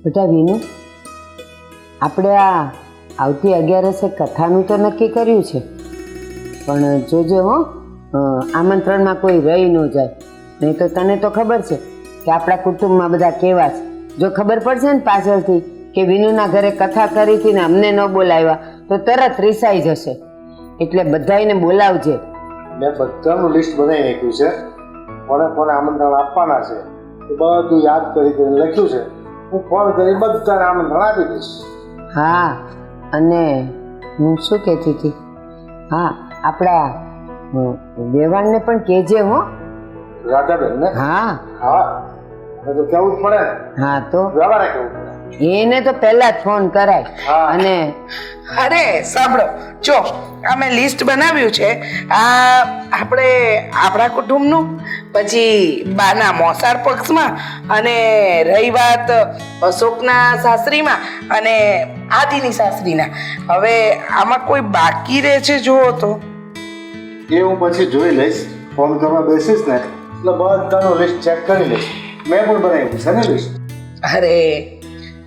બેટા વિનુ, આપણે આ આવતી 11 કથાનું તો નક્કી કર્યું છે, પણ જોજો હો, આમંત્રણમાં કોઈ રહી ન જાય. નહીં તો તને તો ખબર છે કે આપણા કુટુંબમાં બધા કેવા છે. જો ખબર પડશે ને પાછળથી કે વિનુના ઘરે કથા કરી હતી ને અમને ન બોલાવ્યા તો તરત રિસાઈ જશે. એટલે બધાને બોલાવજે. મેં બધાનું લિસ્ટ બનાવી નાખ્યું છે, કોને કોને આમંત્રણ આપવાના છે એ બધું યાદ કરીને લખ્યું છે. હું ફોન કરી બધાને આમંત્રણ આપી દઈશ. હા, અને હું શું કહેતી હતી, હા આપણા વેવાણને પણ કહેજે હો. રાધાબેન ને? હા હા, તો કેવું જ પડે ને. હા, તો વ્યવહારે કેવું પડે. એને તો પહેલા જ ફોન કરાય. અને અરે સાંભળો, જો અમે લિસ્ટ બનાવ્યું છે. આ આપણે આપણા કુટુંબનું, પછી બાના મોસાળ પક્ષમાં, અને રહી વાત અશોકના સાસરીમાં અને આદિની સાસરીના. હવે આમાં કોઈ બાકી રહે છે જુઓ તો. એ હું પછી જોઈ લઈશ. ફોન કરવા બેસીશ ને એટલે બધાનું લિસ્ટ ચેક કરી લઈશ. મેં પણ બનાવ્યું છે ને લિસ્ટ. અરે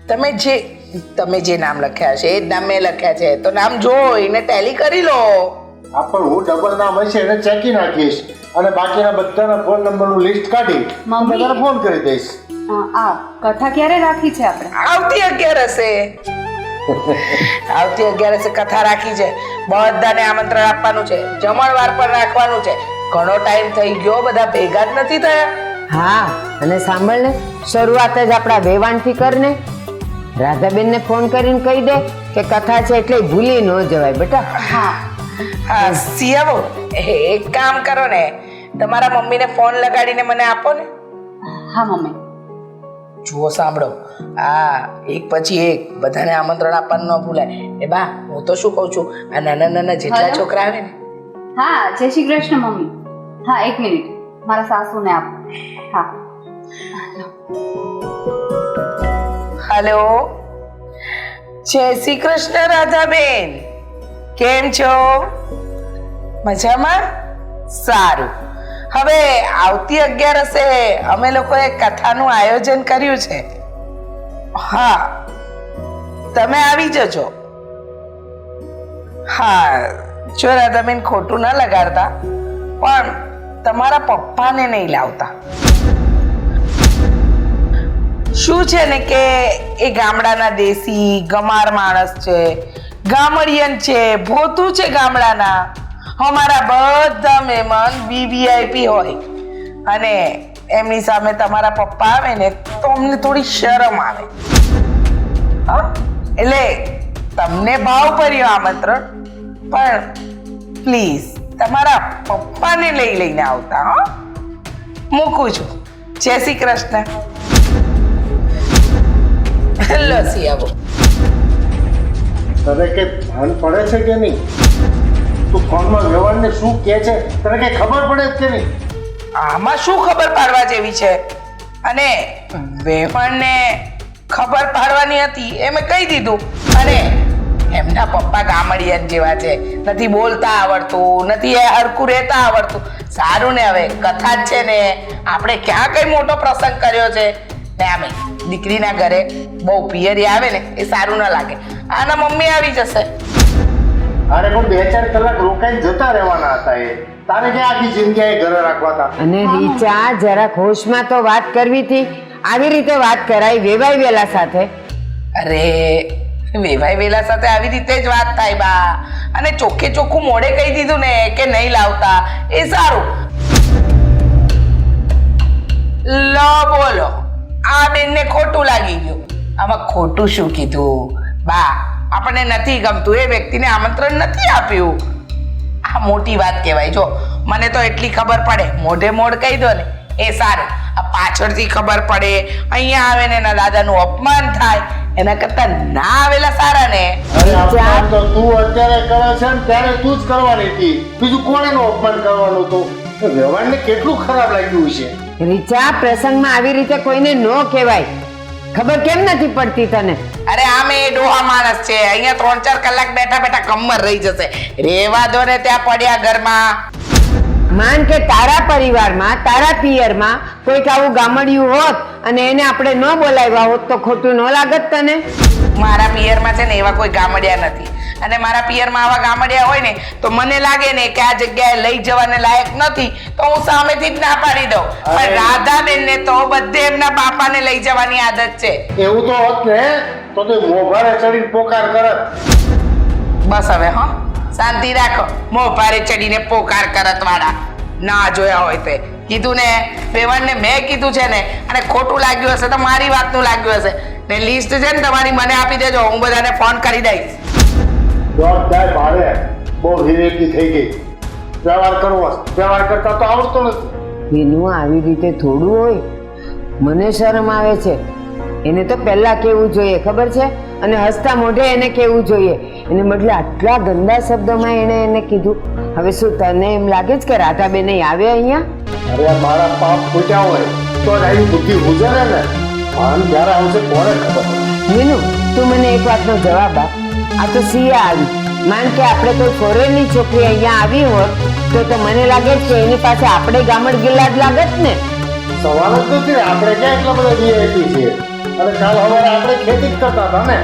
તમે જે નામ લખ્યા છે એ જ નામ મેં લખ્યા છે, તો નામ જોઈને ટેલી કરી લો. આ પણ હું ડબલ નામ હશે એને ચેકી નાખીશ અને બાકીના બધાના ફોન નંબરનું લિસ્ટ કાઢી બધાને ફોન કરી દઈશ. આ કથા ક્યારે રાખી છે આપણે? આવતી 11 આવતી 11 કથા રાખી છે. બધાને આમંત્રણ આપવાનું છે, જમણવાર પણ રાખવાનું છે. ઘણો ટાઈમ થઈ ગયો, બધા ભેગા જ નથી થયા. હા, અને સાંભળ ને, શરૂઆત જ આપણા વેવાણથી કરને. રાધાબેનને ફોન કરીને કહી દે કે કથા છે એટલે ભૂલી ન જવાય બેટા. હા સિયાબો, એક કામ કરો ને, તમારા મમ્મીને ફોન લગાડીને મને આપો ને. હા મમ્મી. જુઓ સાંભળો, આ એક પછી એક બધાને આમંત્રણ આપવાનું ન ભૂલાય. એ બા, હું તો શું કહું છું, આ નાના નાના જેટલા છોકરા આવે ને. હા, જય શ્રી કૃષ્ણ મમ્મી. હા, 1 મિનિટ, મારા સાસુને આપો. હા. હેલો, જય શ્રી કૃષ્ણ રાધાબેન, કેમ છો? મજામાં? સારું. હવે આવતી 11 અમે લોકોએ કથાનું આયોજન કર્યું છે. હા, તમે આવી જજો. હા, જો રાધાબેન ખોટું ન લગાડતા, પણ તમારા પપ્પાને નહીં લાવતા. શું છે ને કે એ ગામડાના દેશી ગમાર માણસ છે, ગામડિયન છે, ભોતું છે ગામડાના. અમારા બધા મહેમાન VVIP હોય, અને એમની સામે તમારા પપ્પા આવે ને તો અમને થોડી શરમ આવે. હા, એટલે તમને ભાવ ભર્યો આમંત્રણ, પણ પ્લીઝ તમારા પપ્પાને લઈને આવતા. હા, મૂકું છું. જય શ્રી કૃષ્ણ. હેલો સિયાબો. તને કઈ ભાન પડે છે કે નહીં? તું ફોનમાં વ્યવહારને શું કહે છે તને કઈ ખબર પડે છે કે નહીં? આમાં શું ખબર પાડવા જેવી છે? અને વેવાણને ખબર પાડવાની હતી એ મેં કહી દીધું. અને એમના પપ્પા ગામડિયન જેવા છે, નથી બોલતા આવડતું, નથી એ હરખું રહેતા આવડતું. સારું ને, હવે કથા જ છે ને, આપણે ક્યાં કઈ મોટો પ્રસંગ કર્યો છે ને. આમે દીકરીના ઘરે બહુ પિયરી આવે ને એ સારું ના લાગે. આના મમ્મી આવી જશે. અરે પણ 2-4 કલાક રોકાઈને જતા રહેવાના હતા. એ તારે ક્યાં આખી જિંદગી ઘરે રાખવા હતા? અને રીચા, જરાક હોશમાં તો વાત કરવી હતી. આવી રીતે વાત કરાય વેવાઈ વેલા સાથે? અરે વેવાઈ વેલા સાથે આવી રીતે જ વાત થાય બા. અને ચોખ્ખે ચોખ્ખું મોઢે કહી દીધું ને કે નહીં લાવતા એ સારું. લો બોલો, આ બેનને ખોટું લાગી ગયું. આમાં ખોટું શું કીધું બા? આપણને નથી ગમતું એ વ્યક્તિને આમંત્રણ નથી આપ્યું. આ મોટી વાત કહેવાય. જો મને તો એટલી ખબર પડે, મોઢે મોઢ કહી દો ને એ સારું. આ પાછળથી ખબર પડે, અહીંયા આવે ને એના દાદાનું અપમાન થાય, એના કરતા ના આવેલા સારા ને. અરે અપમાન તો તું અત્યારે કરે છે ને ત્યારે તું જ કરવાની હતી. બીજું કોણ એનું અપમાન કરવાનું હતું? વ્યવહારને કેટલું ખરાબ લાગ્યું છે. રીચા, પ્રસંગમાં આવી રીતે કોઈને ન કહેવાય. ખબર કેમ નથી પડતી તને? અરે આમે એ ડોહા માણસ છે, અહીંયા 3-4 કલાક બેઠા બેઠા કમર રહી જશે. રેવા દો ને ત્યાં પડ્યા ઘરમાં. માન કે તારા પરિવારમાં તારા પિયરમાં કોઈક આવું ગામડિયું હોત અને એને આપણે ન બોલાવ્યા હોત તો ખોટું ન લાગત તને? મારા પિયરમાં છે ને એવા કોઈ ગામડિયા નથી, અને મારા પિયરમાં આવા ગામડિયા હોય ને તો મને લાગે ને કે આ જગ્યાએ લઈ જવાને લાયક નથી તો હું સામેથી જ ના પાડી દઉં. પણ રાધાબેન ને તો બધે એમના બાપાને લઈ જવાની આદત છે. એવું તો હોત ને તો તે મોભારે ચડીને પોકાર કરત. બસ હવે હા, શાંતિ રાખો. મોં ભારે ચડીને પોકાર કરત વાળા ના જોયા હોય તે કીધું ને, વેવાણને મેં કીધું છે ને, અને ખોટું લાગ્યું હશે તો મારી વાતનું લાગ્યું હશે ને. લિસ્ટ છે ને તમારી, મને આપી દેજો, હું બધાને ફોન કરી દઈશ. દોડદાય ભારે બહુ વિવેકી થઈ ગઈ. વ્યવહાર કરવો, વ્યવહાર કરતા તો આવડતો નથી. વિનુ આવી રીતે થોડું હોય, મને શરમ આવે છે. એને તો પહેલા કેવું જોઈએ ખબર છે, અને હસતા મોઢે એને કેવું જોઈએ. એને બદલે આટલા ગંદા શબ્દોમાં એને કીધું. હવે શું તને એમ લાગે છે કે રાધાબેન આવે અહીંયા? અરે મારા પાપ ફૂટ્યા હોય તો જ આવી બુદ્ધિ ગુજરે ને. માન ક્યારે આવશે કોને ખબર. વિનુ તું મને એક વાતનો જવાબ આપ. આ તો સિયા આવી. માન કે આપણે કોઈ ફોરેનની છોકરી અહીંયા આવી હોત તો મને લાગે છે કે એની પાસે આપણે ગામડ ગિલ્લા જ લાગત ને. સવાલ જ નથી ને, આપણે ક્યાં એટલા બધા વીઆઈપી છીએ? અને કાલ સવારે આપણે ખેતી જ કરતા હતા ને.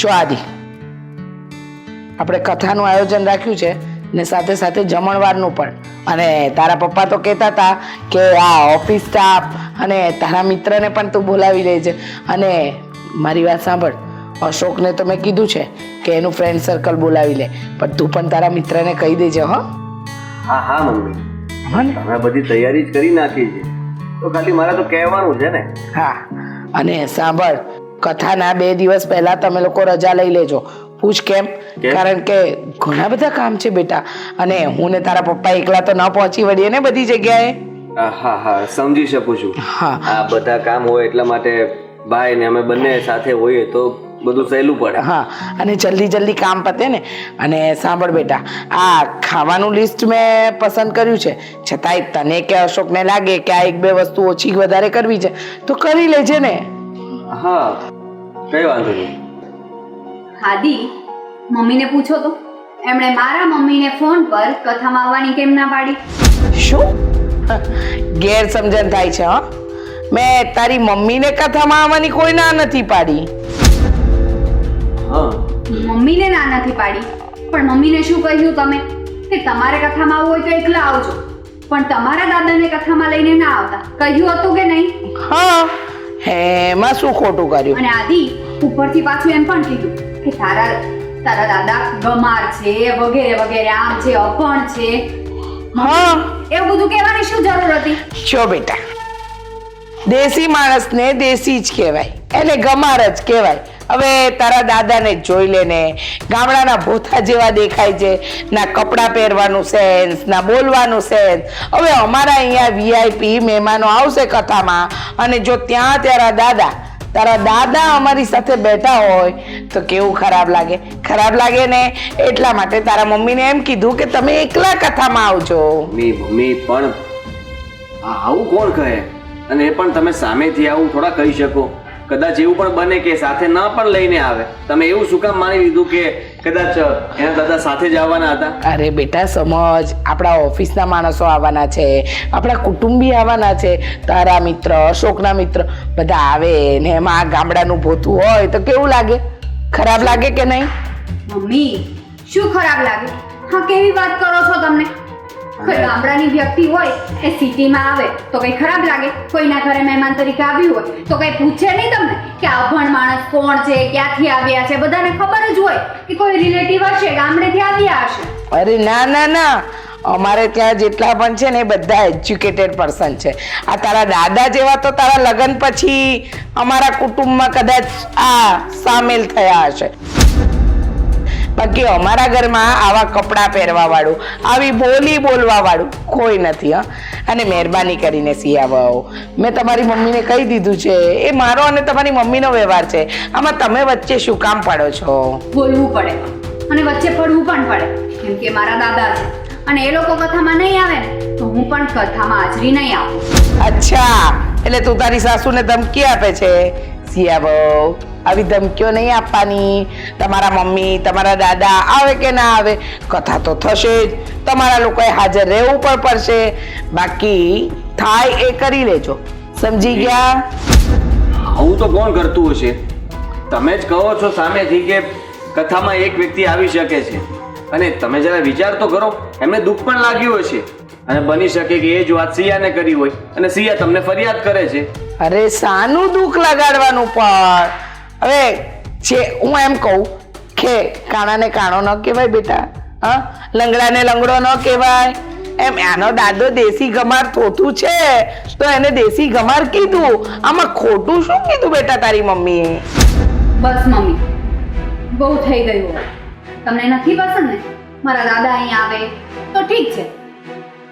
જો આદિ, આપણે કથાનું આયોજન રાખ્યું છે ને સાથે સાથે જમણવારનું પણ. અને તારા પપ્પા તો કહેતા હતા કે આ ઓફિસ સ્ટાફ અને તારા મિત્રને પણ તું બોલાવી લેજે. અને મારી વાત સાંભળ, અશોકને તો મેં કીધું છે કે એનું ફ્રેન્ડ સર્કલ બોલાવી લે, પણ તું પણ તારા મિત્રને કહી દેજે. હો હા હા મમ્મી, તમે બધી તૈયારી જ કરી નાખી છે, તો ખાલી મારે તો કહેવાનું છે ને. હા, અને સાંભળ, કથાના 2 દિવસ પહેલા તમે લોકો રજા લઈ લેજો. પૂછ કેમ? કારણ કે ઘણા બધા કામ છે બેટા, અને હું ને તારા પપ્પા એકલા તો ન પહોંચી વળીએ ને બધી જગ્યાએ. હા હા સમજી શકું છું. હા, આ બધા કામ હોય એટલા માટે ભાઈ ને અમે બંને સાથે હોઈએ તો બધું સહેલું પડે. હા, અને જલ્દી જલ્દી કામ પતે ને. અને સાંભળ બેટા, આ ખાવાનું લિસ્ટ મેં પસંદ કર્યું છે, છતાંય તને કે અશોકને લાગે કે આ 1-2 વસ્તુ ઓછી વધારે કરવી છે તો કરી લેજે ને. હા, કઈ વાંધો નહીં. આદિ, મમ્મીને પૂછો તો, એમણે મારા મમ્મીને ફોન પર કથામાં આવવાની કેમ ના પાડી? શું ગેરસમજણ થાય છે? હા, મેં તારી મમ્મીને કથામાં આવવાની કોઈ ના નથી પાડી. હા, મમ્મીને ના નથી પાડી, પણ મમ્મીને શું કહ્યું તમે કે તમારે કથામાં આવવું હોય તો એકલા આવજો, પણ તમારા દાદાને કથામાં લઈને ના આવતા, કહ્યું હતું કે નહીં? હા, એમાં શું ખોટું કર્યું? અને આદિ, ઉપરથી પાછું એમ પણ કીધું કે તારા દાદા ગમાર છે વગેરે વગેરે, આમ છે, અભણ છે. હા, એવું બધું કહેવાની શું જરૂર હતી? જો બેટા, દેશી માણસને દેશી જ કહેવાય, એને ગમાર જ કહેવાય. હવે તારા દાદાને જ જોઈ લે ને, ગામડાના ભોથા જેવા દેખાય છે, ના કપડાં પહેરવાનું સેન્સ, ના બોલવાનું સેન્સ. હવે અમારા અહીંયા વીઆઈપી મહેમાનો આવશે કથામાં, અને જો ત્યાં તારા દાદા અમારી સાથે બેઠા હોય તો કેવું ખરાબ લાગે? ખરાબ લાગે ને. એટલા માટે તારા મમ્મીને એમ કીધું કે તમે એકલા કથામાં આવજો. મમ્મી પણ આવું કોણ કહે? અને એ પણ તમે સામેથી આવું થોડા કહી શકો. કદાચ એવું પણ બને કે સાથે ના પણ લઈને આવે. તમે એવું શું કામ માની લીધું કે કદાચ એના દાદા સાથે જ આવવાના હતા? અરે બેટા સમજ, આપણા ઓફિસના માણસો આવવાના છે, આપણા કુટુંબી આવવાના છે, તારા મિત્ર, અશોકના મિત્ર બધા આવે ને એમાં આ ગામડાનું ભોતું હોય તો કેવું લાગે? ખરાબ લાગે કે નહીં? મમ્મી, શું ખરાબ લાગે? હા, કેવી વાત કરો છો તમને? કોઈ ગામડાની વ્યક્તિ હોય એ સિટીમાં આવે તો કઈ ખરાબ લાગે? કોઈના ઘરે મહેમાન તરીકે આવ્યું હોય તો કઈ પૂછે નહીં તમને કે અભણ માણસ કોણ છે, ક્યાંથી આવ્યા છે? બધાને ખબર જ હોય કે કોઈ રિલેટિવ હશે, ગામડેથી આવ્યા હશે. અરે ના ના ના, અમારે ત્યાં જેટલા પણ છે ને એ બધા એજ્યુકેટેડ પર્સન છે. આ તારા દાદા જેવા તો તારા લગ્ન પછી અમારા કુટુંબમાં કદાચ આ સામેલ થયા હશે. બાકી અમારા ઘરમાં આવા કપડાં પહેરવા વાળું, આવી બોલી બોલવા વાળું કોઈ નથી. હા, અને મહેરબાની કરીને સિયાવાઓ, મેં તમારી મમ્મીને કહી દીધું છે, એ મારો અને તમારી મમ્મીનો વ્યવહાર છે, આમાં તમે વચ્ચે શું કામ પડો છો? બોલવું પડે અને વચ્ચે પડવું પણ પડે, કેમ કે મારા દાદા છે. અને એ લોકો કથામાં નહીં આવે ને તો હું પણ કથામાં હાજરી નહીં આપું. અચ્છા, એટલે તું તારી સાસુને ધમકી આપે છે? સિયા બહુ, આવી ધમકીઓ નહીં આપવાની. તમારા મમ્મી તમારા દાદા આવે કે ના આવે, કથા તો થશે જ. તમારા લોકોએ હાજર રહેવું પણ પડશે. બાકી થાય એ કરી લેજો, સમજી ગયા? આવું તો કોણ કરતું હશે? તમે જ કહો છો સામેથી કે કથામાં એક વ્યક્તિ આવી શકે છે, અને તમે જરા વિચાર તો કરો, એમને દુઃખ પણ લાગ્યું હશે, અને બની શકે કે એ જ વાત સિયાને કરી હોય અને સિયા તમને ફરિયાદ કરે છે. અરે શાનું દુઃખ લગાડવાનું? પણ હવે જે હું એમ કહું કે કાણાને કાણો ન કહેવાય બેટા, હા, લંગડાને લંગડો ન કહેવાય. એમ આનો દાદો દેશી ગમાર થોતું છે તો એને દેશી ગમાર કીધું. આમાં ખોટું શું કીધું બેટા તારી મમ્મીએ? બસ મમ્મી, બહુ થઈ ગયું હવે. તમને નથી પસંદ ને મારા દાદા અહીંયા આવે તો ઠીક છે,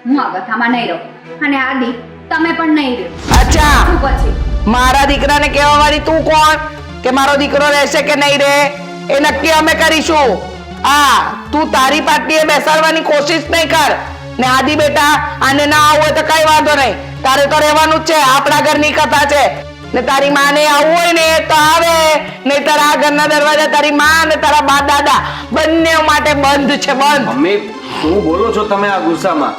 હું આ કથામાં નહીં રહું, અને આદિ તમે પણ નહીં રહો. અચ્છા, શું પછી? મારા દીકરાને કહેવા વાળી તું કોણ કે મારો દીકરો રહેશે કે નહીં રહે? એ નક્કી અમે કરીશું. હા, તું તારી પાર્ટીએ બેસાડવાની કોશિશ નહીં કર. ને આદિ બેટા, આને ના આવું હોય તો કઈ વાંધો નહીં, તારે તો રહેવાનું જ છે. આપણા ઘરની કથા છે, ને તારી માને આવવું હોય ને તો આવે, નહીતર આ ઘરના દરવાજા તારી માં અને તારા બા દાદા બંને માટે બંધ છે, બંધ. મમ્મી, શું બોલો છો તમે આ ગુસ્સામાં?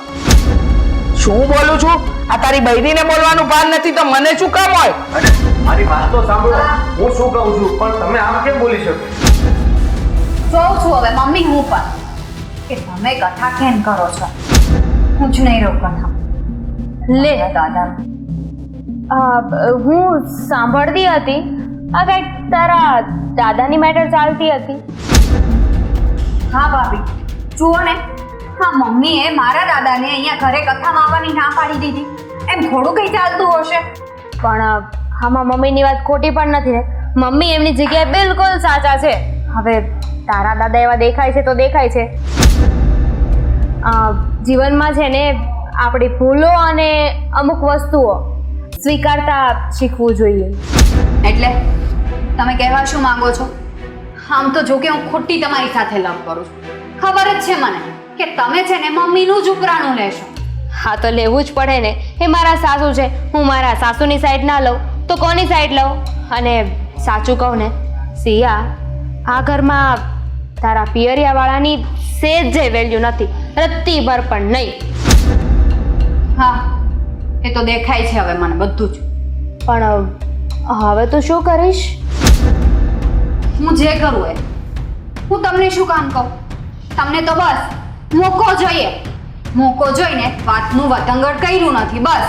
શું બોલું છું? આ તારી બહેરીને બોલવાનું ભાન નથી તો મને શું કામ હોય? અરે મારી વાત તો સાંભળો, હું શું કહું છું, પણ તમે આમ કેમ બોલી શકો? જોઉં છું હવે મમ્મી હું પણ કે તમે કથા કેમ કરો છો. હું જ નહીં રહું કથા. લે દાદા, હું સાંભળતી હતી આ કંઈક તારા દાદાની મેટર ચાલતી હતી. હા ભાભી, જુઓ ને, હા મમ્મીએ મારા દાદાને અહીંયા ઘરે કથામાં આવવાની ના પાડી દીધી. એમ થોડું કંઈ ચાલતું હશે? પણ આમાં મમ્મીની વાત ખોટી પણ નથી ને. મમ્મી એમની જગ્યાએ બિલકુલ સાચા છે. હવે તારા દાદા એવા દેખાય છે તો દેખાય છે. જીવનમાં છે ને આપણી ભૂલો અને અમુક વસ્તુઓ સ્વીકારતા શીખવું જોઈએ. એટલે તમે કહેવા શું માંગો છો? આમ તો જો કે હું ખોટી તમારી સાથે લવ કરું છું. ખબર જ છે મને કે તમે છે ને મમ્મીનું જ ઉપરાણું લેશો. હા તો લેવું જ પડે ને. એ મારા સાસુ છે, હું મારા સાસુની સાઈડ ના લઉં તો કોની સાઈડ લઉં? અને સાચું કહું ને સિયા, આ ઘરમાં તારા પિયરિયાવાળાની સેજ જે વેલ્યુ નથી, રત્તી ભર પણ નહીં. હા, એ તો દેખાય છે હવે મને બધું જ. પણ હવે તું શું કરીશ? હું જે કરું એ. હું તમને શું કામ કહું? તમને તો બસ મોકો જોઈએ. મોકો જોઈને વાતનું વતંગડ કર્યું નથી, બસ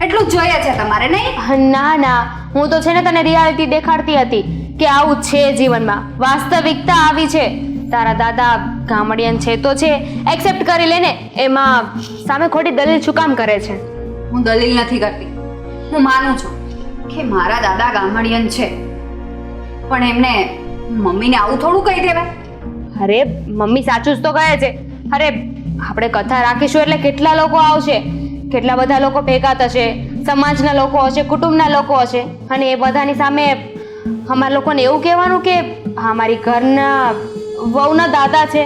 એટલું જ જોઈએ છે તમારે, નહીં? ના ના, હું તો છે ને તને રિયાલિટી દેખાડતી હતી કે આવું છે જીવનમાં. વાસ્તવિકતા આવી છે. તારા દાદા ગામડિયન છે તો છે, એક્સેપ્ટ કરી લે ને. એમાં સામે ખોટી દલીલ શું કામ કરે છે? હું દલીલ નથી કરતી. હું માનું છું કે મારા દાદા ગામડિયન છે, પણ એમને મમ્મીને આવું થોડું કહી દેવાય. અરે મમ્મી સાચું જ તો કહે છે. અરે આપણે કથા રાખીશું એટલે કેટલા લોકો આવશે, કેટલા બધા લોકો ભેગા થશે, સમાજના લોકો હશે, કુટુંબના લોકો હશે, અને એ બધાની સામે અમારા લોકોને એવું કહેવાનું કે અમારી ઘરના વહુના દાદા છે.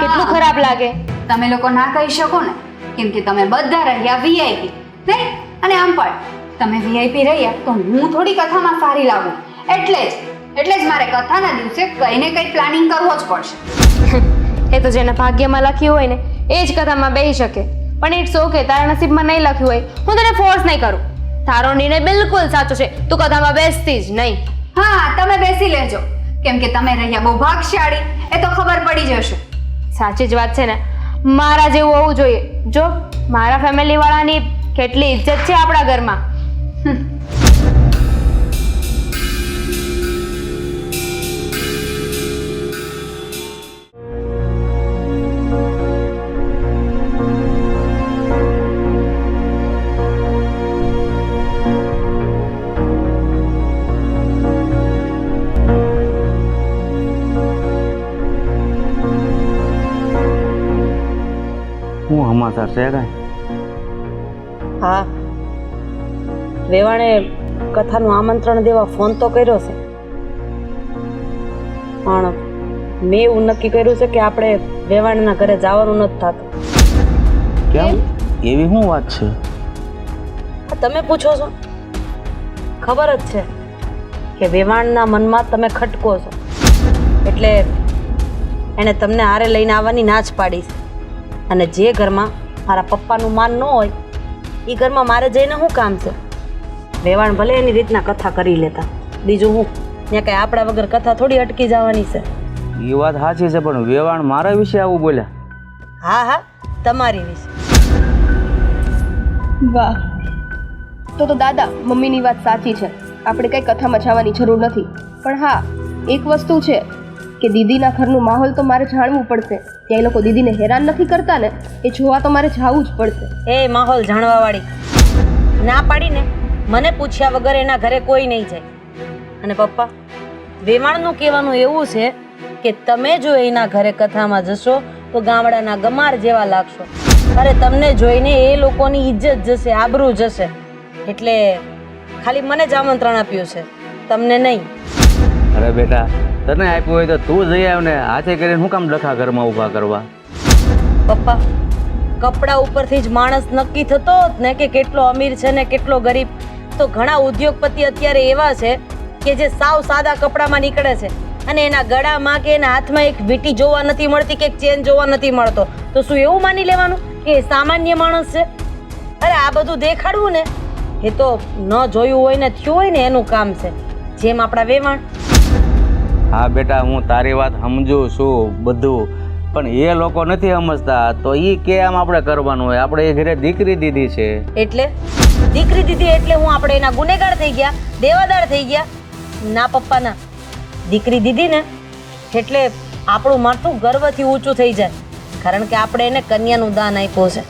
કેટલું ખરાબ લાગે. તમે લોકો ના કહી શકો ને, કેમ કે તમે બધા રહ્યા વીઆઈપી, નહીં? અને આમ પણ તમે વીઆઈપી રહ્યા તો હું થોડી કથામાં સારી લાગું. એટલે જ મારે કથાના દિવસે કંઈ ને કંઈ પ્લાનિંગ કરવો જ પડશે. એ તો જેના ભાગ્યમાં લખ્યું હોય ને એ જ કથામાં બેસી શકે. પણ ઇટ્સ ઓકે, તારા નસીબમાં નહીં લખ્યું હોય, હું તને ફોર્સ નહીં કરું. તારો નિર્ણય બિલકુલ સાચો છે, તું કથામાં બેસતી જ નહીં. હા, તમે બેસી લેજો, કેમ કે તમે રહ્યા બહુ ભાગશાળી, એ તો ખબર પડી જશે. સાચી જ વાત છે ને. મારા જેવું હોવું જોઈએ. જો મારા ફેમિલી વાળાની કેટલી ઇજ્જત છે આપણા ઘરમાં. શું સમાચાર છે કાંઈ? હા, વેવાણે કથાનું આમંત્રણ દેવા ફોન તો કર્યો છે, પણ મેં એવું નક્કી કર્યું છે કે આપણે વેવાણના ઘરે જવાનું નથી થતું. કેમ એવી શું વાત છે? આ તમે પૂછો છો? ખબર જ છે કે વેવાણના મનમાં તમે ખટકો છો, એટલે એણે તમને હારે લઈને આવવાની ના જ પાડી છે. અને જે ઘરમાં મારા પપ્પાનું માન ન હોય એ ઘરમાં મારે જઈને શું કામ છે? વેવાણ ભલે એની રીતના કથા કરી લેતા, બીજું હું ત્યાં કઈ આપણા વગર કથા થોડી અટકી જવાની છે. એ વાત સાચી છે, પણ વેવાણ મારા વિશે આવું બોલ્યા? હા હા, તમારી વિશે. વાહ, તો દાદા મમ્મીની વાત સાચી છે. આપણે કઈ કથામાં જવાની જરૂર નથી. પણ હા, એક વસ્તુ છે કે દીદીના ઘરનું માહોલ તો મારે જાણવું પડશે. ત્યાં એ લોકો દીદીને હેરાન નથી કરતા ને, એ જોવા તો મારે જવું જ પડશે. એ માહોલ જાણવા વાળી ના પાડીને મને પૂછ્યા વગર એના ઘરે કોઈ નહીં જાય. અને પપ્પા, વેવાણનું કહેવાનું એવું છે કે તમે જો એના ઘરે કથામાં જશો તો ગામડાના ગમાર જેવા લાગશો. અરે તમને જોઈને એ લોકોની ઇજ્જત જશે, આબરૂ જશે. એટલે ખાલી મને જ આમંત્રણ આપ્યું છે, તમને નહીં. અરે બેટા, તને આપ્યું હોય તો તું જઈ આવ ને, હાથે કરીને શું કામ ડખા ઘરમાં ઊભા કરવા? પપ્પા, કપડા ઉપરથી જ માણસ નક્કી થતો હોત ને કે કેટલો અમીર છે ને કેટલો ગરીબ, તો ઘણા ઉદ્યોગપતિ અત્યારે એવા છે કે જે સાવ સાદા કપડામાં નીકળે છે અને એના ગળામાં કે એના હાથમાં એક વીંટી જોવા નથી મળતી કે એક ચેન જોવા નથી મળતો. તો શું એવું માની લેવાનું કે એ સામાન્ય માણસ છે? અરે આ બધું દેખાડવું ને એ તો ન જોયું હોય ને થયું હોય ને એનું કામ છે, જેમ આપણા વેવાણ. હા બેટા, હું તારી વાત સમજુ છું બધું, પણ એ લોકો નથી સમજતા. તો એ કે આમ આપણે કરવાનું હોય? આપણે એ ઘરે દીકરી દીધી છે. એટલે દીકરી દીધી એટલે હું આપણે એના ગુનેગાર થઈ ગયા, દેવાદાર થઈ ગયા? ના પપ્પા ના, દીકરી દીધી ને એટલે આપણું માથું ગર્વથી ઊંચું થઈ જાય, કારણ કે આપણે એને કન્યાનું દાન આપ્યું છે.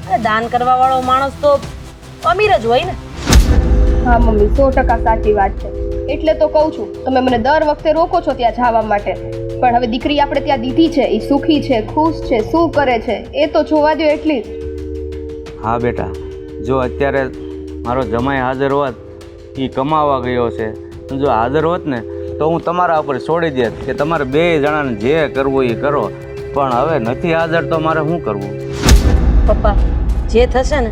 અને દાન કરવા વાળો માણસ તો અમીર જ હોય ને. હા મમ્મી, 100% સાચી વાત છે. એટલે તો કહું છું, તમે મને દર વખતે રોકો છો ત્યાં જવા માટે, પણ હવે દીકરી આપણે ત્યાં દીધી છે, એ સુખી છે, ખુશ છે, શું કરે છે એ તો જોવા દો એટલી જ. હા બેટા, જો અત્યારે મારો જમાઈ હાજર હોત, એ કમાવા ગયો છે, જો હાજર હોત ને તો હું તમારા ઉપર છોડી દેત કે તમારે બે જણાને જે કરવું એ કરો, પણ હવે નથી હાજર તો મારે શું કરવું? પપ્પા, જે થશે ને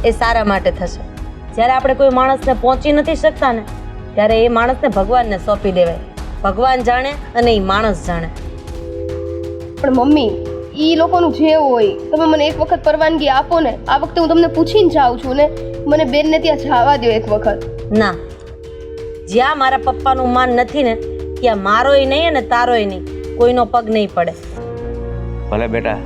એ સારા માટે થશે. જ્યારે આપણે કોઈ માણસને પહોંચી નથી શકતા ને ત્યારે એ માણસને ભગવાનને સોંપી દેવાય. ભગવાન જાણે અને એ માણસ જાણે. પણ મમ્મી, એ લોકોનું જે હોય, તમે મને એક વખત પરવાનગી આપો ને. આ વખતે હું તમને પૂછીને જાઉં છું ને, મને બેનને ત્યાં જવા દો એક વખત. ના, જ્યાં મારા પપ્પાનું માન નથી ને ત્યાં મારોય નહીં અને તારોય નહીં, કોઈનો પગ નહીં પડે. ભલે બેટા,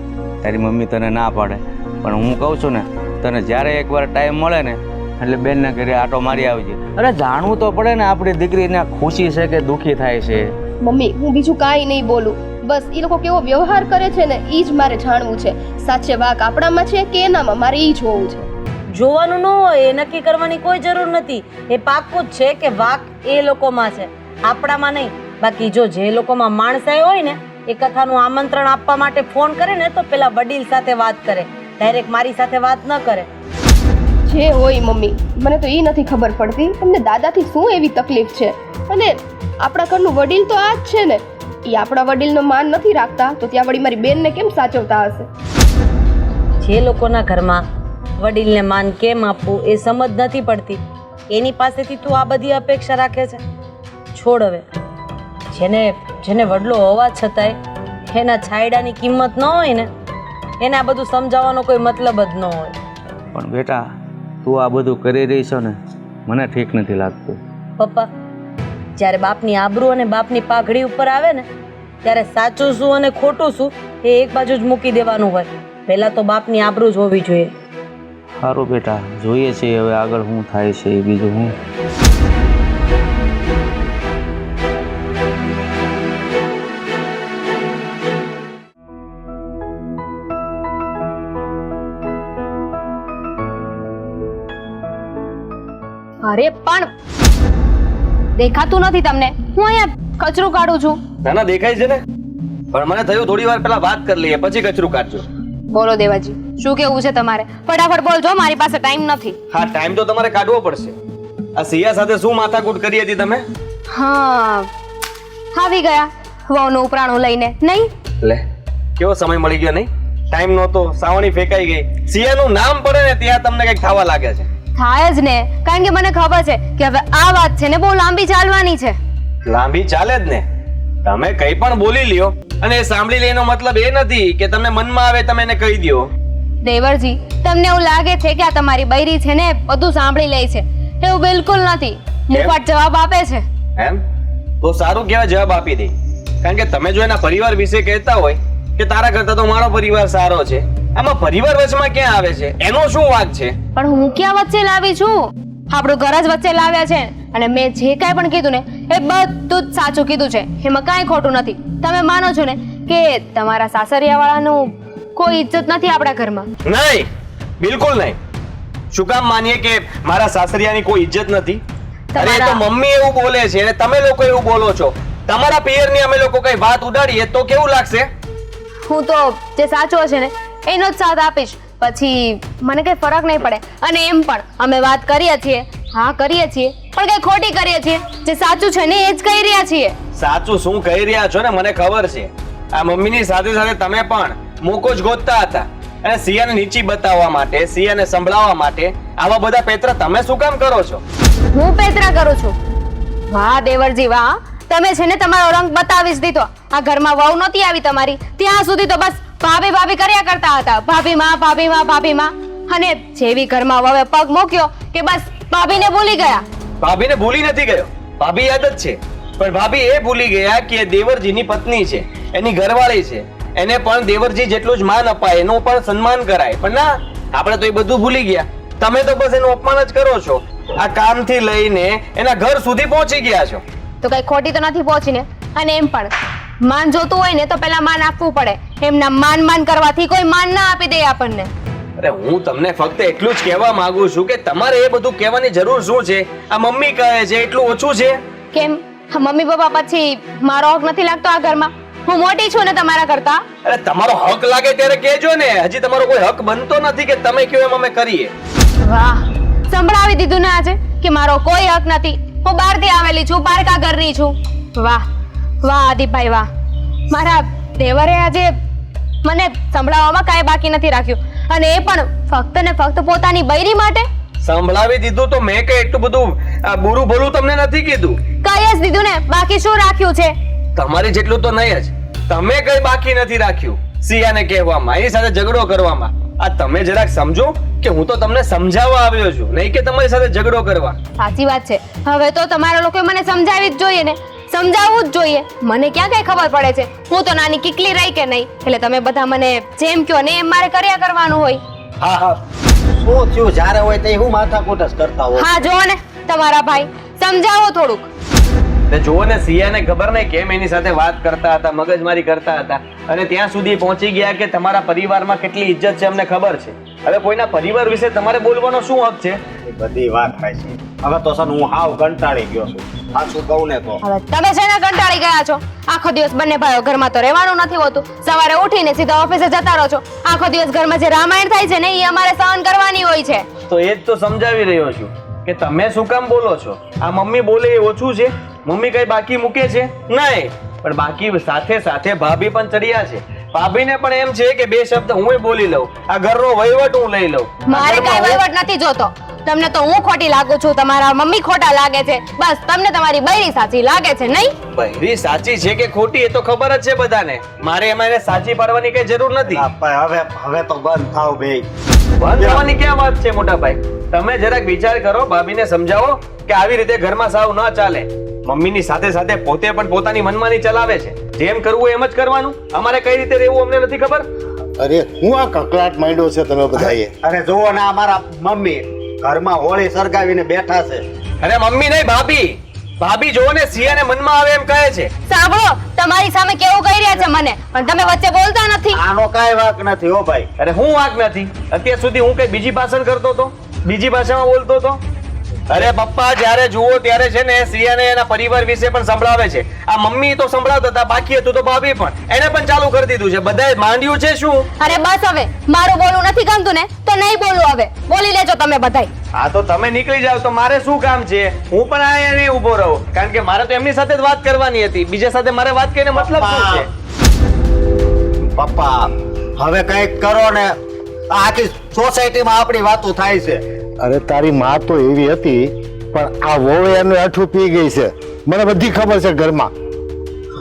તારી મમ્મી તને ના પાડે, પણ હું કહું છું ને, તને જ્યારે એકવાર ટાઈમ મળે ને એટલે બેનના ઘરે આટો મારી આવજે. અરે જાણવું તો પડે ને આપણી દીકરીને ખુશી છે કે દુઃખી થાય છે. મમ્મી, હું બીજું કાંઈ નહીં બોલું, બસ એ લોકો કેવો વ્યવહાર કરે છે ને એ જ મારે જાણવું છે. સાચે વાક આપણામાં છે કે એનામાં, મારે એ જોવું છે. જોવાનું ન હોય, એ નક્કી કરવાની કોઈ જરૂર નથી. એ પાક્કું જ છે કે વાક એ લોકોમાં છે, આપણામાં નહીં. બાકી જો જે લોકોમાં માણસાઈ હોય ને એ કથાનું આમંત્રણ આપવા માટે ફોન કરે ને તો પેલા વડીલ સાથે વાત કરે, ડાયરેક્ટ મારી સાથે વાત ન કરે. જે હોય મમ્મી, મને તો એ નથી ખબર પડતી તમને દાદાથી શું એવી તકલીફ છે. અને આપણા ઘરનું વડીલ તો આ જ છે ને, એ આપણા વડીલનો માન નથી રાખતા તો ત્યાં વળી મારી બેનને કેમ સાચવતા હશે? જે લોકોના ઘરમાં વડીલને માન કેમ આપવું એ સમજ નથી પડતી, એની પાસેથી તું આ બધી અપેક્ષા રાખે છે. છોડ હવે. જેને વડલો હોવા છતાંય એના છાયડાની કિંમત ન હોય ને એને આ બધું સમજાવવાનો કોઈ મતલબ જ ન હોય. પણ બેટા, તું આ બધું કરી રહી છો ને, મને ઠીક નથી લાગતું. પપ્પા, જ્યારે બાપની આબરૂ અને બાપની પાઘડી ઉપર આવે ને ત્યારે સાચું શું અને ખોટું શું એ એક બાજુ જ મૂકી દેવાનું હોય. પહેલાં તો બાપની આબરૂ જ હોવી જોઈએ. સારું બેટા, જોઈએ છીએ હવે આગળ શું થાય છે એ. બીજું હું અરે પણ દેખાતું નથી તમને? હું અહીંયા કચરું કાઢું છું. નાના દેખાય છે ને, પણ મને થયું થોડી વાર પહેલા વાત કરી લઈએ પછી કચરું કાઢજો. બોલો દેવાજી, શું કેવું છે તમારે? ફટાફટ બોલજો, મારી પાસે ટાઈમ નથી. હા, ટાઈમ તો તમારે કાઢવો પડશે. આ સિયા સાથે શું માથાકૂટ કરી હતી તમે? હા, આવી ગયા વહુનું ઉપરાણું લઈને. નહીં લે, કેવો સમય મળી ગયો નહીં? ટાઈમ નહોતો, સાવણી ફેંકાઈ ગઈ. સિયાનું નામ પડે ને ત્યાં તમને કંઈક થવા લાગે છે. થાય જ ને, કારણ કે મને ખબર છે કે હવે આ વાત છે ને બહુ લાંબી ચાલવાની છે. લાંબી ચાલે જ ને. તમે કંઈ પણ બોલી લ્યો અને એ સાંભળી લેવાનો મતલબ એ નથી કે તમને મનમાં આવે તમે એને કહી દો. દેવરજી, તમને એવું લાગે છે કે આ તમારી બૈરી છે ને બધું સાંભળી લે છે? એવું બિલકુલ નથી. મુફત જવાબ આપે છે. એમ તો સારું કહેવાય, જવાબ આપી દે. કારણ કે તમે જો એના પરિવાર વિશે કહેતા હોય કે તારા કરતા તો મારો પરિવાર સારો છે, આમાં પરિવાર વચમાં ક્યાં આવે છે? એનો શું વાંક છે? પણ હું ક્યાં વચ્ચે લાવી છું? આપણું ઘર જ વચ્ચે લાવ્યા છે અને મેં જે કાંઈ પણ કીધું ને એ બધું જ સાચું કીધું છે. એમાં કાંઈ ખોટું નથી. તમે માનો છો ને કે તમારા સાસરિયાવાળાનું કોઈ ઇજ્જત નથી આપણા ઘરમાં? નહીં, બિલકુલ નહીં. શું કામ માનીએ કે મારા સાસરિયાની કોઈ ઇજ્જત નથી? અરે એ તો મમ્મી એવું બોલે છે અને તમે લોકો એવું બોલો છો. તમારા પિયરની અમે લોકો કઈ વાત ઉડાડીએ તો કેવું લાગશે? હું તો જે સાચું હશે ને એનો જ સાથ આપીશ, પછી મને કઈ ફરક નહીં પડે. અને એમ પણ અમે વાત કરીએ છીએ, હા કરીએ છીએ, પણ કઈ ખોટી કરીએ છીએ. જે સાચું છે ને એ જ કહી રહ્યા છીએ. સાચું શું કહી રહ્યા છો ને મને ખબર છે. આ મમ્મીની સાથે સાથે તમે પણ મોકો જ ગોતતા હતા અને સિયાને નીચી બતાવવા માટે, સિયાને સંભળાવવા માટે આવા બધા પેત્ર તમે શું કામ કરો છો? હું પેતરા કરું છું? વાહ દેવરજી વાહ, તમે છે ને તમારો રંગ બતાવી જ દીધો. આ ઘરમાં વહુ નહોતી આવી તમારી ત્યાં સુધી તો બસ ભાભી ભાભી કર્યા કરતા હતા. ભાભી માં ભાભી માં ભાભી માં. અને જેવી ઘરમાં વહુએ પગ મૂક્યો કે બસ ભાભીને ભૂલી ગયા. ભાભીને ભૂલી નથી ગયો, ભાભી યાદ જ છે. પણ ભાભી એ ભૂલી ગયા કે એ દેવરજીની પત્ની છે, એની ઘરવાળી છે. એને પણ દેવરજી જેટલું જ માન અપાય, એનું પણ સન્માન કરાય. પણ ના, આપણે તો એ બધું ભૂલી ગયા. તમે તો બસ એનું અપમાન જ કરો છો. આ કામથી લઈને એના ઘર સુધી પહોંચી ગયા છો. તો કઈ ખોટી તો નથી પહોંચીને. અને એમ પણ માન જોતું હોય ને તો પેલા માન આપવું પડે. એમના માન કરવાથી કોઈ માન ના આપી દે આપણને. અરે હું તમને ફક્ત એટલું જ કહેવા માંગુ છું કે તમારે એ બધું કહેવાની જરૂર શું છે? આ મમ્મી કહે છે એટલું ઓછું છે? કેમ મમ્મી પપ્પા પછી મારો હક નથી લાગતો આ ઘરમાં? હું મોટી છું ને તમારા કરતા. અરે તમારો હક લાગે ત્યારે કહેજો ને. હજી તમારો કોઈ હક બનતો નથી કે તમે કહો એમ અમે કરીએ. વાહ, સંભળાવી દીધું ને આજે કે મારો કોઈ હક નથી. હું બહારથી આવેલી છું, પારકા ઘરની છું. વાહ વાહ આદિભાઈ વાહ. મારા દેવરે આજે મને સંભળાવવામાં કાંઈ બાકી નથી રાખ્યું. અને એ પણ ફક્ત ને ફક્ત પોતાની બૈરી માટે. સંભળાવી દીધું તો મેં કઈ એટલું બધું બુરું ભલું તમને નથી કીધું. કઈ જ દીધું ને, બાકી શું રાખ્યું છે? તમારી જેટલું તો નહીં જ. તમે કઈ બાકી નથી રાખ્યું સિયાને કહેવામાં, એની સાથે ઝઘડો કરવામાં. આ તમે જરાક સમજો કે હું તો તમને સમજાવવા આવ્યો છું, નહીં કે તમારી સાથે ઝઘડો કરવા. સાચી વાત છે. હવે તો તમારા લોકોએ મને સમજાવી જ જોઈએ ને, સમજાવવું જ જોઈએ. મને ક્યાં કઈ ખબર પડે છે? હું તો નાની કીકલી રહી કે નહીં, એટલે તમે બધા મને જેમ કહો ને એમ મારે કર્યા કરવાનું હોય. હા હા, શું થયું? જ્યારે હોય તે હું માથાકૂટ જ કરતા હોય. હા જુઓ ને તમારા ભાઈ, સમજાવો થોડુંક. તે જુઓ ને સિયાને ખબર નહીં કેમ એની સાથે વાત કરતા હતા, મગજમારી કરતા હતા અને ત્યાં સુધી પહોંચી ગયા કે તમારા પરિવારમાં કેટલી ઇજ્જત છે અમને ખબર છે. હવે કોઈના પરિવાર વિશે તમારે બોલવાનો શું હક છે? એ બધી વાત થાય છે. હવે તો સર હું હાવ કંટાળી ગયો છું. સાચું કહું ને તો હવે તમે છે ને કંટાળી ગયા છો. આખો દિવસ બંને ભાઈઓ ઘરમાં તો રહેવાનું નથી હોતું. સવારે ઉઠીને સીધા ઓફિસે જતા રહો છો. આખો દિવસ ઘરમાં જે રામાયણ થાય છે ને એ અમારે સહન કરવાની હોય છે. તો એ જ તો સમજાવી રહ્યો છું કે તમે શું કામ બોલો છો? આ મમ્મી બોલે એ ઓછું છે? મમ્મી કઈ બાકી મૂકે છે? નહીં, પણ બાકી સાથે સાથે ભાભી પણ ચડ્યા છે. ભાભીને પણ એમ છે કે બે શબ્દ હું બોલી લઉં, આ ઘરનો વહીવટ હું લઈ લઉં. મારે કઈ વહીવટ નથી જોતો. તમને તો હું ખોટી લાગુ છું, તમારા મમ્મી ખોટા લાગે છે. બસ તમને તમારી બૈરી સાચી લાગે છે નહીં? બૈરી સાચી છે કે ખોટી એ તો ખબર જ છે બધાને. મારે એમાં એને સાચી પાડવાની કઈ જરૂર નથી. હવે તો બંધ થાવ બે. બંધ થવાની ક્યાં વાત છે મોટા ભાઈ? તમે જરાક વિચાર કરો, ભાભીને સમજાવો કે આવી રીતે ઘરમાં સાવ ન ચાલે. મમ્મીની સાથે સાથે પોતે પણ પોતાની મનમાની ચલાવે છે. જેમ કરવું એમ જ કરવાનું. અમારે કઈ રીતે રહેવું અમને નથી ખબર. અરે હું આ કકળાટ માંડ્યો છે તમે બધાએ. અરે જુઓ ને અમારા મમ્મી ઘરમાં હોળી સળગાવીને બેઠા છે. અરે મમ્મી નહીં, ભાભી. ભાભી જોવો ને સિયાને મનમાં આવે એમ કહે છે. સાંભળો, તમારી સામે કેવું કહી રહ્યા છે મને, પણ તમે વચ્ચે બોલતા નથી. આનો કાંઈ વાંક નથી હો ભાઈ. અરે હું વાંક નથી. અત્યાર સુધી હું કઈ બીજી ભાષણ કરતો હતો, બીજી ભાષામાં બોલતો હતો. અરે પપ્પા, જ્યારે જુઓ ત્યારે છે ને સિયાને એના પરિવાર વિશે પણ સંભળાવે છે. આ મમ્મી તો સંભળાવતા હતા, બાકી હતું તો ભાભી પણ એને પણ ચાલુ કરી દીધું છે. બધાએ માંડ્યું છે શું? અરે બસ હવે, મારું બોલવું નથી ગમતું ને તો નહીં બોલું. હવે બોલી લેજો તમે બધાય. હા તો તમે નીકળી જાવ તો મારે શું કામ છે? હું પણ અહીંયા નહીં ઊભો રહું, કારણ કે મારે તો એમની સાથે જ વાત કરવાની હતી. બીજા સાથે મારે વાત કરીને મતલબ શું છે? પપ્પા હવે કંઈક કરો ને. આ આખી સોસાયટીમાં આપણી વાતો થાય છે. અરે તારી માં તો એવી હતી, પણ આ વહુ એનું આઠું પી ગઈ છે. મને બધી ખબર છે ઘરમાં.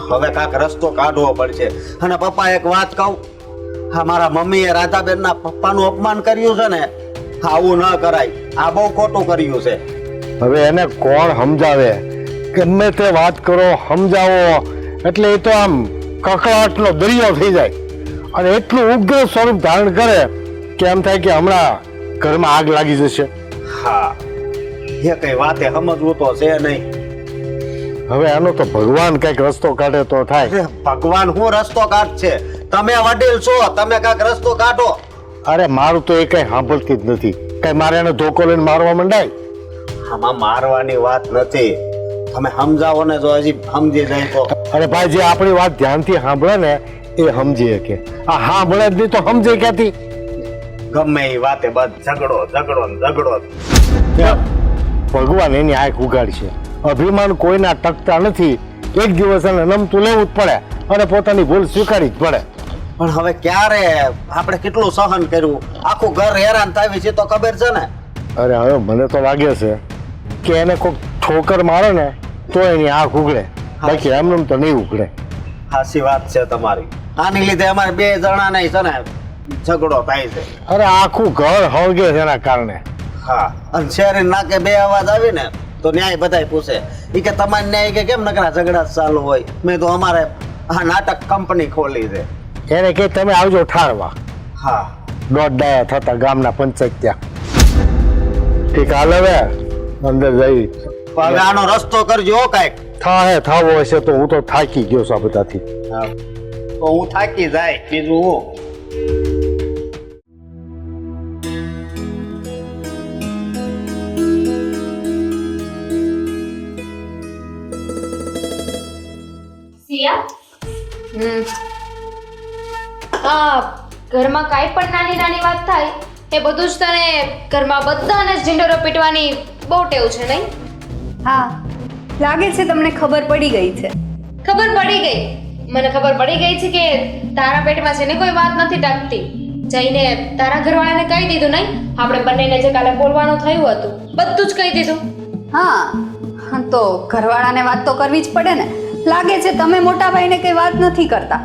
હવે કાંક રસ્તો કાઢવો પડશે. અને પપ્પા એક વાત કહું, હા મારા મમ્મીએ રાધાબેનના પપ્પાનું અપમાન કર્યું છે ને, આવું ન કરાય. આ બહુ ખોટું કર્યું છે. હવે એને કોણ સમજાવે? ગમે તે વાત કરો, સમજાવો એટલે એ તો આમ કકળાટનો દરિયો થઈ જાય અને એટલું ઉગ્ર સ્વરૂપ ધારણ કરે કે એમ થાય કે હમણાં ઘરમાં આગ લાગી જશે. હા એ કઈ વાતે સમજવું તો છે નહીં. હવે આનો તો ભગવાન કઈક રસ્તો કાઢે તો થાય. અરે ભગવાન હું રસ્તો કાઢશે? તમે વડીલ છો, તમે કાંઈક રસ્તો કાઢો. અરે મારું તો એ કઈ સાંભળતી જ નથી. કઈ મારે એને ધોકો લઈને મારવા માંડાય? આમાં મારવાની વાત નથી. તમે સમજાવો ને, જો હજી સમજી જાય તો. અરે ભાઈ, જે આપણી વાત ધ્યાનથી સાંભળે ને એ સમજી શકે. આ સાંભળે જ નહીં તો સમજે ક્યાંથી? ગમે એ વાતે બસ ઝઘડો. ભગવાન એની આંખ ઉગાડશે. અભિમાન કોઈના ટકતા નથી. એક દિવસ એને નમતું લેવું જ પડે અને પોતાની ભૂલ સ્વીકારવી જ પડે. પણ હવે ક્યારે આપણે કેટલું સહન કર્યું, આખું ઘર હેરાન થાય છે તો ખબર છે ને. અરે હવે મને તો લાગે છે કે એને કોઈક ઠોકર મારે ને તો એની આંખ ઉગડે, બાકી એમને તો નહીં ઉગડે. સાચી વાત છે તમારી. આની લીધે અમારે બે જણા નહીં છે ને ઝઘડો થાય છે. અરે આખું ઘર હળગે છે એના કારણે. હા, અને શેરી નાકે બે અવાજ આવી ને તો ન્યાય બધાય પૂછે ઈ કે તમારે ન્યાય કે કેમ નકરા ઝઘડા ચાલુ હોય. મેં તો અમારે આ નાટક કંપની ખોલી છે. એને કે તમે આવજો ઠારવા. હા, દોઢ ડાયા થતા ગામના પંચાયત ત્યાં. ઠીક, હાલ હવે અંદર જઈ. હવે આનો રસ્તો કરજો કાંઈક. થાવો હશે તો હું તો થાકી ગયો છું આ બધાથી. હા, તો હું થાકી જાય બીજું હું. હા, ઘરમાં કાંઈ પણ નાની નાની વાત થાય એ બધું જ તને ઘરમાં બધાને જ ઢીંઢોરો પીટવાની બહુ ટેવ છે નહીં? હા, લાગે છે તમને ખબર પડી ગઈ છે. ખબર પડી ગઈ. મને ખબર પડી ગઈ છે કે તારા પેટમાં છે ને કોઈ વાત નથી ટકતી. જઈને તારા ઘરવાળાને કહી દીધું નહીં? આપણે બંનેને જે કાલે બોલવાનું થયું હતું બધું જ કહી દીધું. હા, તો ઘરવાળાને વાત તો કરવી જ પડે ને. લાગે છે તમે મોટા ભાઈને કઈ વાત નથી કરતા.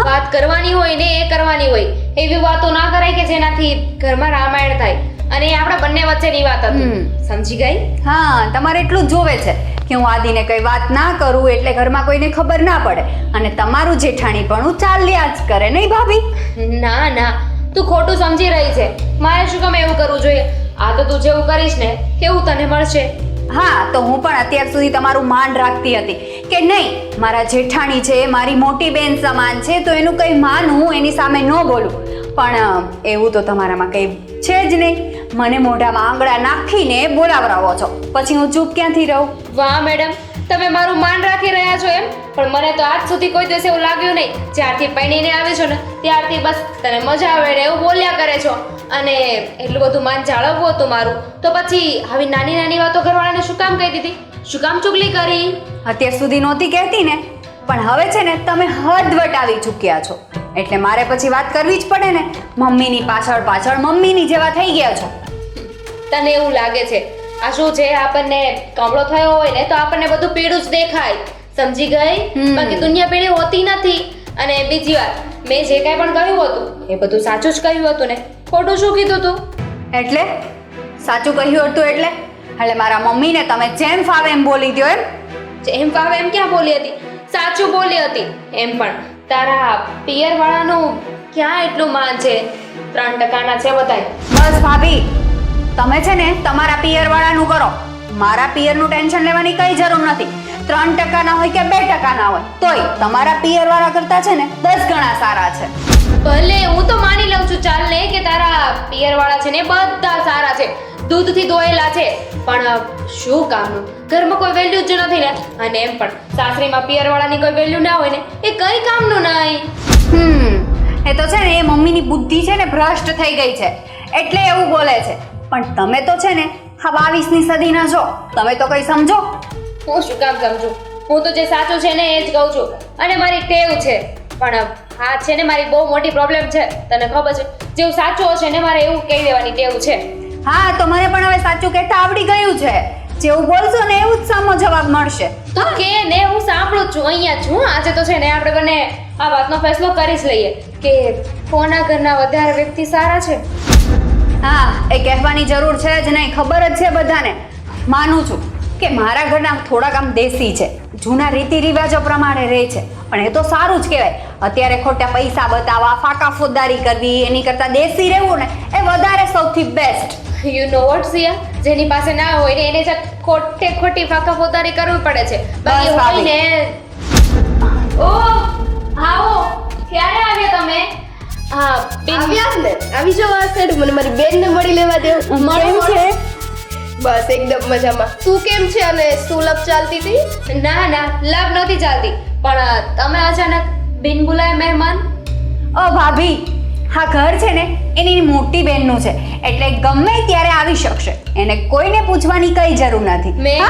વાત કરવાની હોય ને એ કરવાની હોય. એવી વાતો ના કરાય કે જેનાથી ઘરમાં રામાયણ થાય. અને એ આપણા બંને વચ્ચેની વાત હતી. સમજી ગઈ? હા, તમારે એટલું જ જોવે છે કે હું આદિને કઈ વાત ના કરું એટલે ઘરમાં કોઈને ખબર ના પડે અને તમારું જેઠાણી પણ ચાલ્યા જ કરે, નહીં ભાભી? ના ના, તું ખોટું સમજી રહી છે. મારે શું કામ એવું કરવું જોઈએ? આ તો તું જેવું કરીશ ને કેવું તને મળશે. હા, તો હું પણ અત્યાર સુધી તમારું માન રાખતી હતી કે નહીં મારા જેઠાણી છે, મારી મોટી બેન સમાન છે, તો એનું કંઈ માન હું એની સામે ન બોલું. પણ એવું તો તમારામાં કંઈ છે જ નહીં. મને મોઢામાં આંગળા નાખીને બોલાવરાવો છો, પછી હું ચૂપ ક્યાંથી રહું? વાહ મેડમ, તમે મારું માન રાખી રહ્યા છો એમ? પણ મને તો આજ સુધી કોઈ દિવસ એવું લાગ્યું નહીં. જ્યારથી પૈણીને આવી છો ને ત્યારથી બસ તને મજા આવે ને એવું બોલ્યા કરે છો. અને એટલું બધું માન જાળવવું હતું મારું તો પછી આવી નાની નાની વાતો ઘરવાળાને શું કામ કહી દીધી? શું કામ ચુગલી કરી? અત્યાર સુધી નહોતી કહેતી ને, પણ હવે છે ને તમે હદ વટાવી ચૂક્યા છો એટલે મારે પછી વાત કરવી જ પડે ને. મમ્મીની પાછળ પાછળ મમ્મીની જેવા થઈ ગયા છો. તને એવું લાગે છે? આ શું છે, આપણને કમળો થયો હોય ને તો આપણને બધું પીળું જ દેખાય. સમજી ગઈ? બાકી દુનિયા પીળી હોતી નથી. અને બીજી વાત, મેં જે કાંઈ પણ કહ્યું હતું એ બધું સાચું જ કહ્યું હતું ને? ખોટું શું કીધું તું? એટલે સાચું કહ્યું હતું એટલે મારા મમ્મીને તમે જેમ ફાવે એમ બોલી દો એમ? જેમ ફાવે એમ ક્યાં બોલી હતી? સાચું બોલી હતી. એમ પણ તારા પિયર વાળાનું ક્યાં એટલું માન છે? 3% છે બધાય. બસ ભાભી, તમે છે ને તમારા પિયર વાળાનું કરો. મારા પિયરનું ટેન્શન લેવાની કઈ જરૂર નથી. 3% ના હોય કે 2% ના હોય તોય તમારા પિયર વાળા કરતા છે ને 10 ગણા સારા છે. ભલે હું તો માની લઉં છું, ચાલ ને કે તારા પિયર વાળા છે ને બધા સારા છે, દૂધથી દોયેલા છે, પણ શું કામનું? ઘરમાં કોઈ વેલ્યુ જ નથી ને. અને એમ પણ સાસરીમાં પિયર વાળાની કોઈ વેલ્યુ ના હોય ને એ કઈ કામનું નહીં. એ તો છે ને એ મમ્મીની બુદ્ધિ છે ને ભ્રષ્ટ થઈ ગઈ છે એટલે એવું બોલે છે. પણ તમે તો છે ને આ 22મી સદીના છો, તમે તો કઈ સમજો. હું શું કામ સમજુ? હું તો જે સાચું છે ને એ જ કહું છું. અને મારી ટેવ છે પણ હા છે ને મારી બહુ મોટી પ્રોબ્લેમ છે, તને ખબર છે. જેવું સાચું હશે ને મારે એવું કહી દેવાની ટેવ છે. હા તો મને પણ હવે સાચું કહેતા આવડી ગયું છે. જેવું બોલશો ને એવું જ સામો જવાબ મળશે. તો કે ને હું સાંભળું જ છું, અહીંયા છું. આજે તો છે ને આપણે બંને આ વાતનો ફેસલો કરી જ લઈએ કે કોના ઘરના વધારે વ્યક્તિ સારા છે. હા એ કહેવાની જરૂર છે જ નહીં, ખબર જ છે બધાને. માનું છું કે મારા ઘરના થોડાક આમ દેશી છે, જૂના રીતિ રિવાજો પ્રમાણે રહે છે, પણ એ તો સારું જ કહેવાય. અત્યારે ખોટા પૈસા બતાવવા, ફાકા ફોજદારી કરવી એની કરતાં દેશી રહેવું ને એ વધારે સૌથી બેસ્ટ. યુ નો વોટ સિયા, જેની પાસે ના હોય ને એને જ ખોટે ખોટી ફાકા ફોદારી કરવી પડે છે. બાકી બસ હોય ને ઓ આવો, ક્યારે આવ્યા તમે? હા આવ્યા જ ને, આવી જાઓ આ સાઈડ. મને મારી બેનને મળી લેવા દેવ. કેમ છે? બસ એકદમ મજામાં. તું કેમ છે અને શું લપ ચાલતી હતી? ના ના, લાભ નથી ચાલતી, પણ તમે અચાનક બિન બોલાય મહેમાન. ઓ ભાભી, હા ઘર છે ને એની મોટી બહેનનું છે, એટલે ગમે ત્યારે આવી શકશે. એને કોઈને પૂછવાની કઈ જરૂર નથી. મેં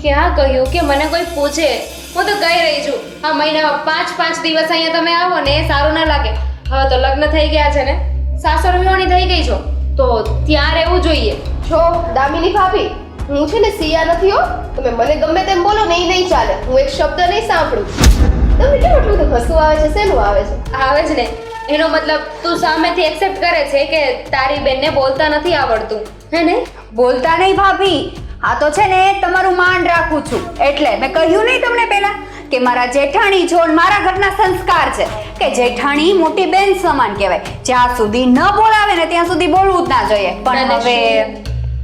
ક્યાં કહ્યું કે મને કોઈ પૂછે? હું તો કહી રહી છું, આ મહિનામાં 5 દિવસ અહીંયા તમે આવો ને એ સારું ના લાગે. હવે તો લગ્ન થઈ ગયા છે ને, સાસર વિહોણી થઈ ગઈ છો, તો ત્યાં રહેવું જોઈએ. છો દામિની ભાભી, હું છે ને સિયા નથી હો. તમે મને ગમે તેમ બોલો ને એ નહીં ચાલે. હું એક શબ્દ નહીં સાંભળું. તમને કેમ એટલું બધું હસવું આવે છે? શેનું આવે છે? આવે જ ને, એનો મતલબ તું સામેથી એક્સેપ્ટ કરે છે કે તારી બેનને બોલતા નથી આવડતું, હે ને? બોલતા નહીં ભાભી, આ તો છે ને તમારું માન રાખું છું. એટલે મેં કહ્યું નહીં તમને પહેલા કે મારા જેઠાણી છો ને મારા ઘરના સંસ્કાર છે કે જેઠાણી મોટી બેન સમાન કહેવાય. જ્યાં સુધી ન બોલાવે ને ત્યાં સુધી બોલવું જ ના જોઈએ. પણ હવે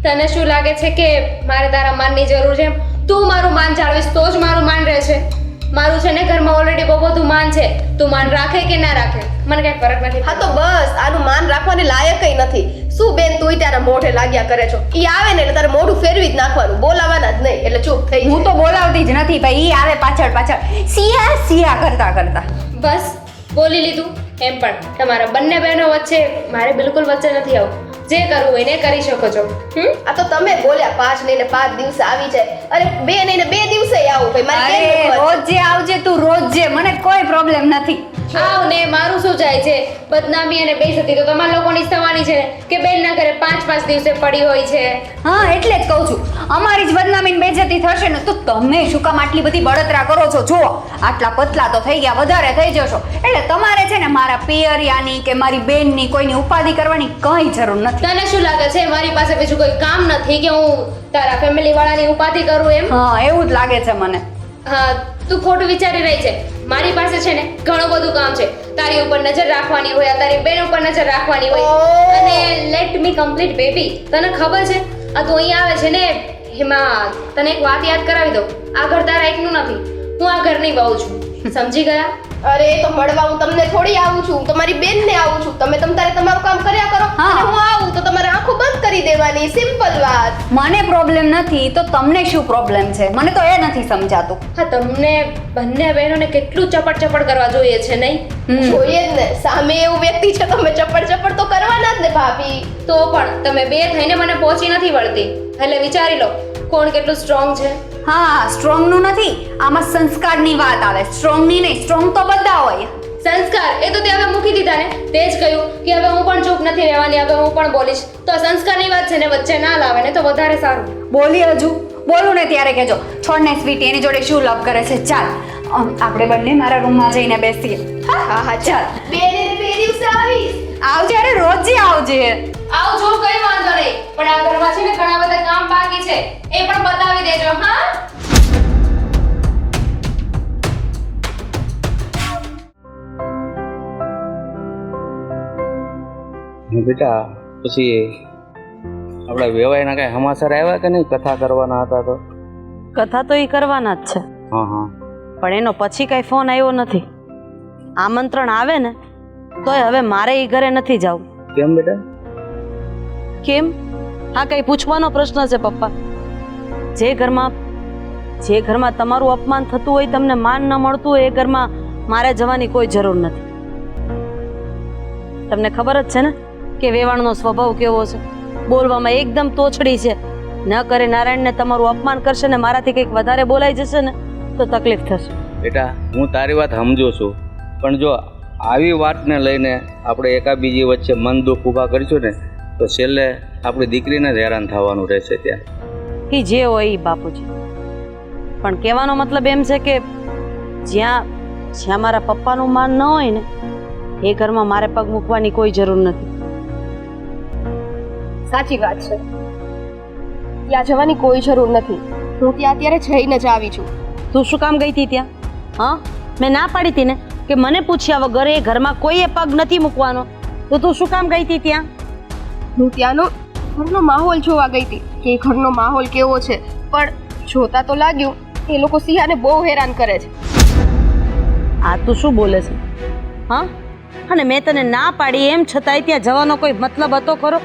તને શું લાગે છે કે મારે તારા માનની જરૂર છે? તું મારું માન જાળવીશ તો જ મારું માન રહેશે. મારું છે ને ઘરમાં ઓલરેડી બહુ બધું માન છે. તું માન રાખે કે ના રાખે મને કઈ ફરક નથી. હા તો બસ, આનું માન રાખવાની લાયક નથી. શું બેન તું તારા મોઢે લાગ્યા કરે છો? ઈ આવે ને એટલે તારે મોઢું ફેરવી જ નાખવાનું, બોલાવાના જ નહીં. એટલે ચૂપ થઈ. હું તો બોલાવતી જ નથી ભાઈ. ઈ આવે પાછળ પાછળ સિયા સિયા કરતા કરતા. બસ બોલી લીધું. એમ પણ તમારા બંને બહેનો વચ્ચે મારે બિલકુલ વચ્ચે નથી આવું. જે કરવું હોય ને કરી શકો છો. આ તો તમે બોલ્યા 5 લઈને 5 દિવસે આવી જાય. અરે 2 લઈને 2 દિવસે આવું ભાઈ. મારી બેન અરે રોજ જે આવજે તું, રોજ જે, મને કોઈ પ્રોબ્લેમ નથી. આવ ને મારું શું જાય છે? બદનામી અને બેઇજ્જતી તો તમારા લોકોની જ થવાની છે ને કે બેન ના ઘરે 5 દિવસે પડી હોય છે. હા એટલે જ કહું છું, અમારી જ બદનામી ને બેઇજ્જતી થશે ને તો તમે શું કામ આટલી બધી બળતરા કરો છો? જુઓ આટલા પતલા તો થઈ ગયા, વધારે થઈ જશો. એટલે તમારે છે ને મારા પિયરિયાની કે મારી બેનની કોઈની ઉપાધિ કરવાની કઈ જરૂર નથી. તને શું લાગે છે મારી પાસે બીજું કોઈ કામ નથી કે હું તારા ફેમિલી વાળાની ઉપાધિ કરું એમ? હા એવું જ લાગે છે મને. હા તું ખોટું વિચારી રહી છે. મારી પાસે છે ને ઘણું બધું કામ છે. તારી ઉપર નજર રાખવાની હોય, તારી બેન ઉપર નજર રાખવાની હોય. અને લેટ મી કમ્પ્લીટ બેબી, તને ખબર છે આ તું અહીંયા આવે છે ને એમાં તને એક વાત યાદ કરાવી દઉં. આ ઘર તારા એકનું નથી, હું આ ઘરની વહુ છું. સમજી ગયા? અરે તો મળવા હું તમને થોડી આવું છું, તમારી બેનને આવું છું. તમે તારે તમારું કામ કર્યા કરો. અને હું આવું તો તમારે આંખો બંધ કરી દેવાની. સિમ્પલ વાત. મને પ્રોબ્લેમ નથી તો તમને શું પ્રોબ્લેમ છે? મને તો એ નથી સમજાતું. હા તમને બંને બહેનોને કેટલું ચપડ કરવા જોઈએ છે નહીં? જોઈએ જ ને, સામે એવું વ્યક્તિ છે, તમે ચપડ તો કરવાના જ ને ભાભી. તો પણ તમે બે થઈને મને પહોંચી નથી વળતી. એટલે વિચારી લો કોણ કેટલું સ્ટ્રોંગ છે. હા સ્ટ્રોંગ નું નથી, આમાં સંસ્કારની વાત આવે. સ્ટ્રોંગ ની નહીં, સ્ટ્રોંગ તો બધા હોય. સંસ્કાર એ તો તે હવે મૂકી દીધા ને. તે જ કહ્યું કે હવે હું પણ ચૂપ નથી રહેવાની, હવે હું પણ બોલીશ. તો સંસ્કારની વાત છે ને વચ્ચે ના લાવે ને તો વધારે સારું. બોલી હજુ બોલું ને ત્યારે કહેજો છોડ ને સ્વીટી એની જોડે શું લવ કરે છે. ચાલ આપણે બંને મારા રૂમમાં જઈને બેસીએ. હા હા ચાલ. 2 દિવસે આવીશ. આવજે, અરે રોજ આવજે. આવજો, કઈ વાંધો નહીં, પણ આ ઘરમાં છે ને ઘણા બધા કામ બાકી છે, એ પણ બતાવી દેજો. હા બેટા પછી આપણા વેવાઈના કઈ સમાચાર આવ્યા કે નહીં? કથા કરવાના હતા તો? કથા તો એ કરવાના જ છે. હા હા, પણ એનો પછી કઈ ફોન આવ્યો નથી. આમંત્રણ આવે ને તોય હવે મારે એ ઘરે નથી જવું. કેમ બેટા? કેમ? હા કઈ પૂછવાનો પ્રશ્ન છે પપ્પા? જે ઘરમાં તમારું અપમાન થતું હોય, તમને માન ન મળતું હોય, એ ઘરમાં મારે જવાની કોઈ જરૂર નથી. તમને ખબર જ છે ને કે વેવાણનો સ્વભાવ કેવો છે. બોલવામાં એકદમ તોછડી છે. ન કરે નારાયણને તમારું અપમાન કરશે ને મારાથી કંઈક વધારે બોલાઈ જશે ને તો તકલીફ થશે. બેટા હું તારી વાત સમજુ છું, પણ જો આવી વાતને લઈને આપણે એકાબીજી વચ્ચે મન દુઃખ ઊભા કરીશું ને તો છેલ્લે આપણી દીકરીને જ હેરાન થવાનું રહેશે ત્યાં. એ જે હોય એ બાપુજી, પણ કહેવાનો મતલબ એમ છે કે જ્યાં જ્યાં મારા પપ્પાનું માન ન હોય ને એ ઘરમાં મારે પગ મૂકવાની કોઈ જરૂર નથી. સાચી વાત છે, ત્યાં જવાની કોઈ જરૂર નથી. હું ત્યાં અત્યારે જઈને જ આવી છું. તું શું કામ ગઈ હતી ત્યાં? હા, મેં ના પાડી હતી ને કે મને પૂછ્યા વગર એ ઘરમાં કોઈએ પગ નથી મૂકવાનો, તો તું શું કામ ગઈ હતી ત્યાં? હું ત્યાંનો ઘરનો માહોલ જોવા ગઈ હતી કે એ ઘરનો માહોલ કેવો છે, પણ જોતા તો લાગ્યું એ લોકો સિંહાને બહુ હેરાન કરે છે. આ તું શું બોલે છે? હા, અને મેં તને ના પાડી એમ છતાંય ત્યાં જવાનો કોઈ મતલબ હતો ખરો?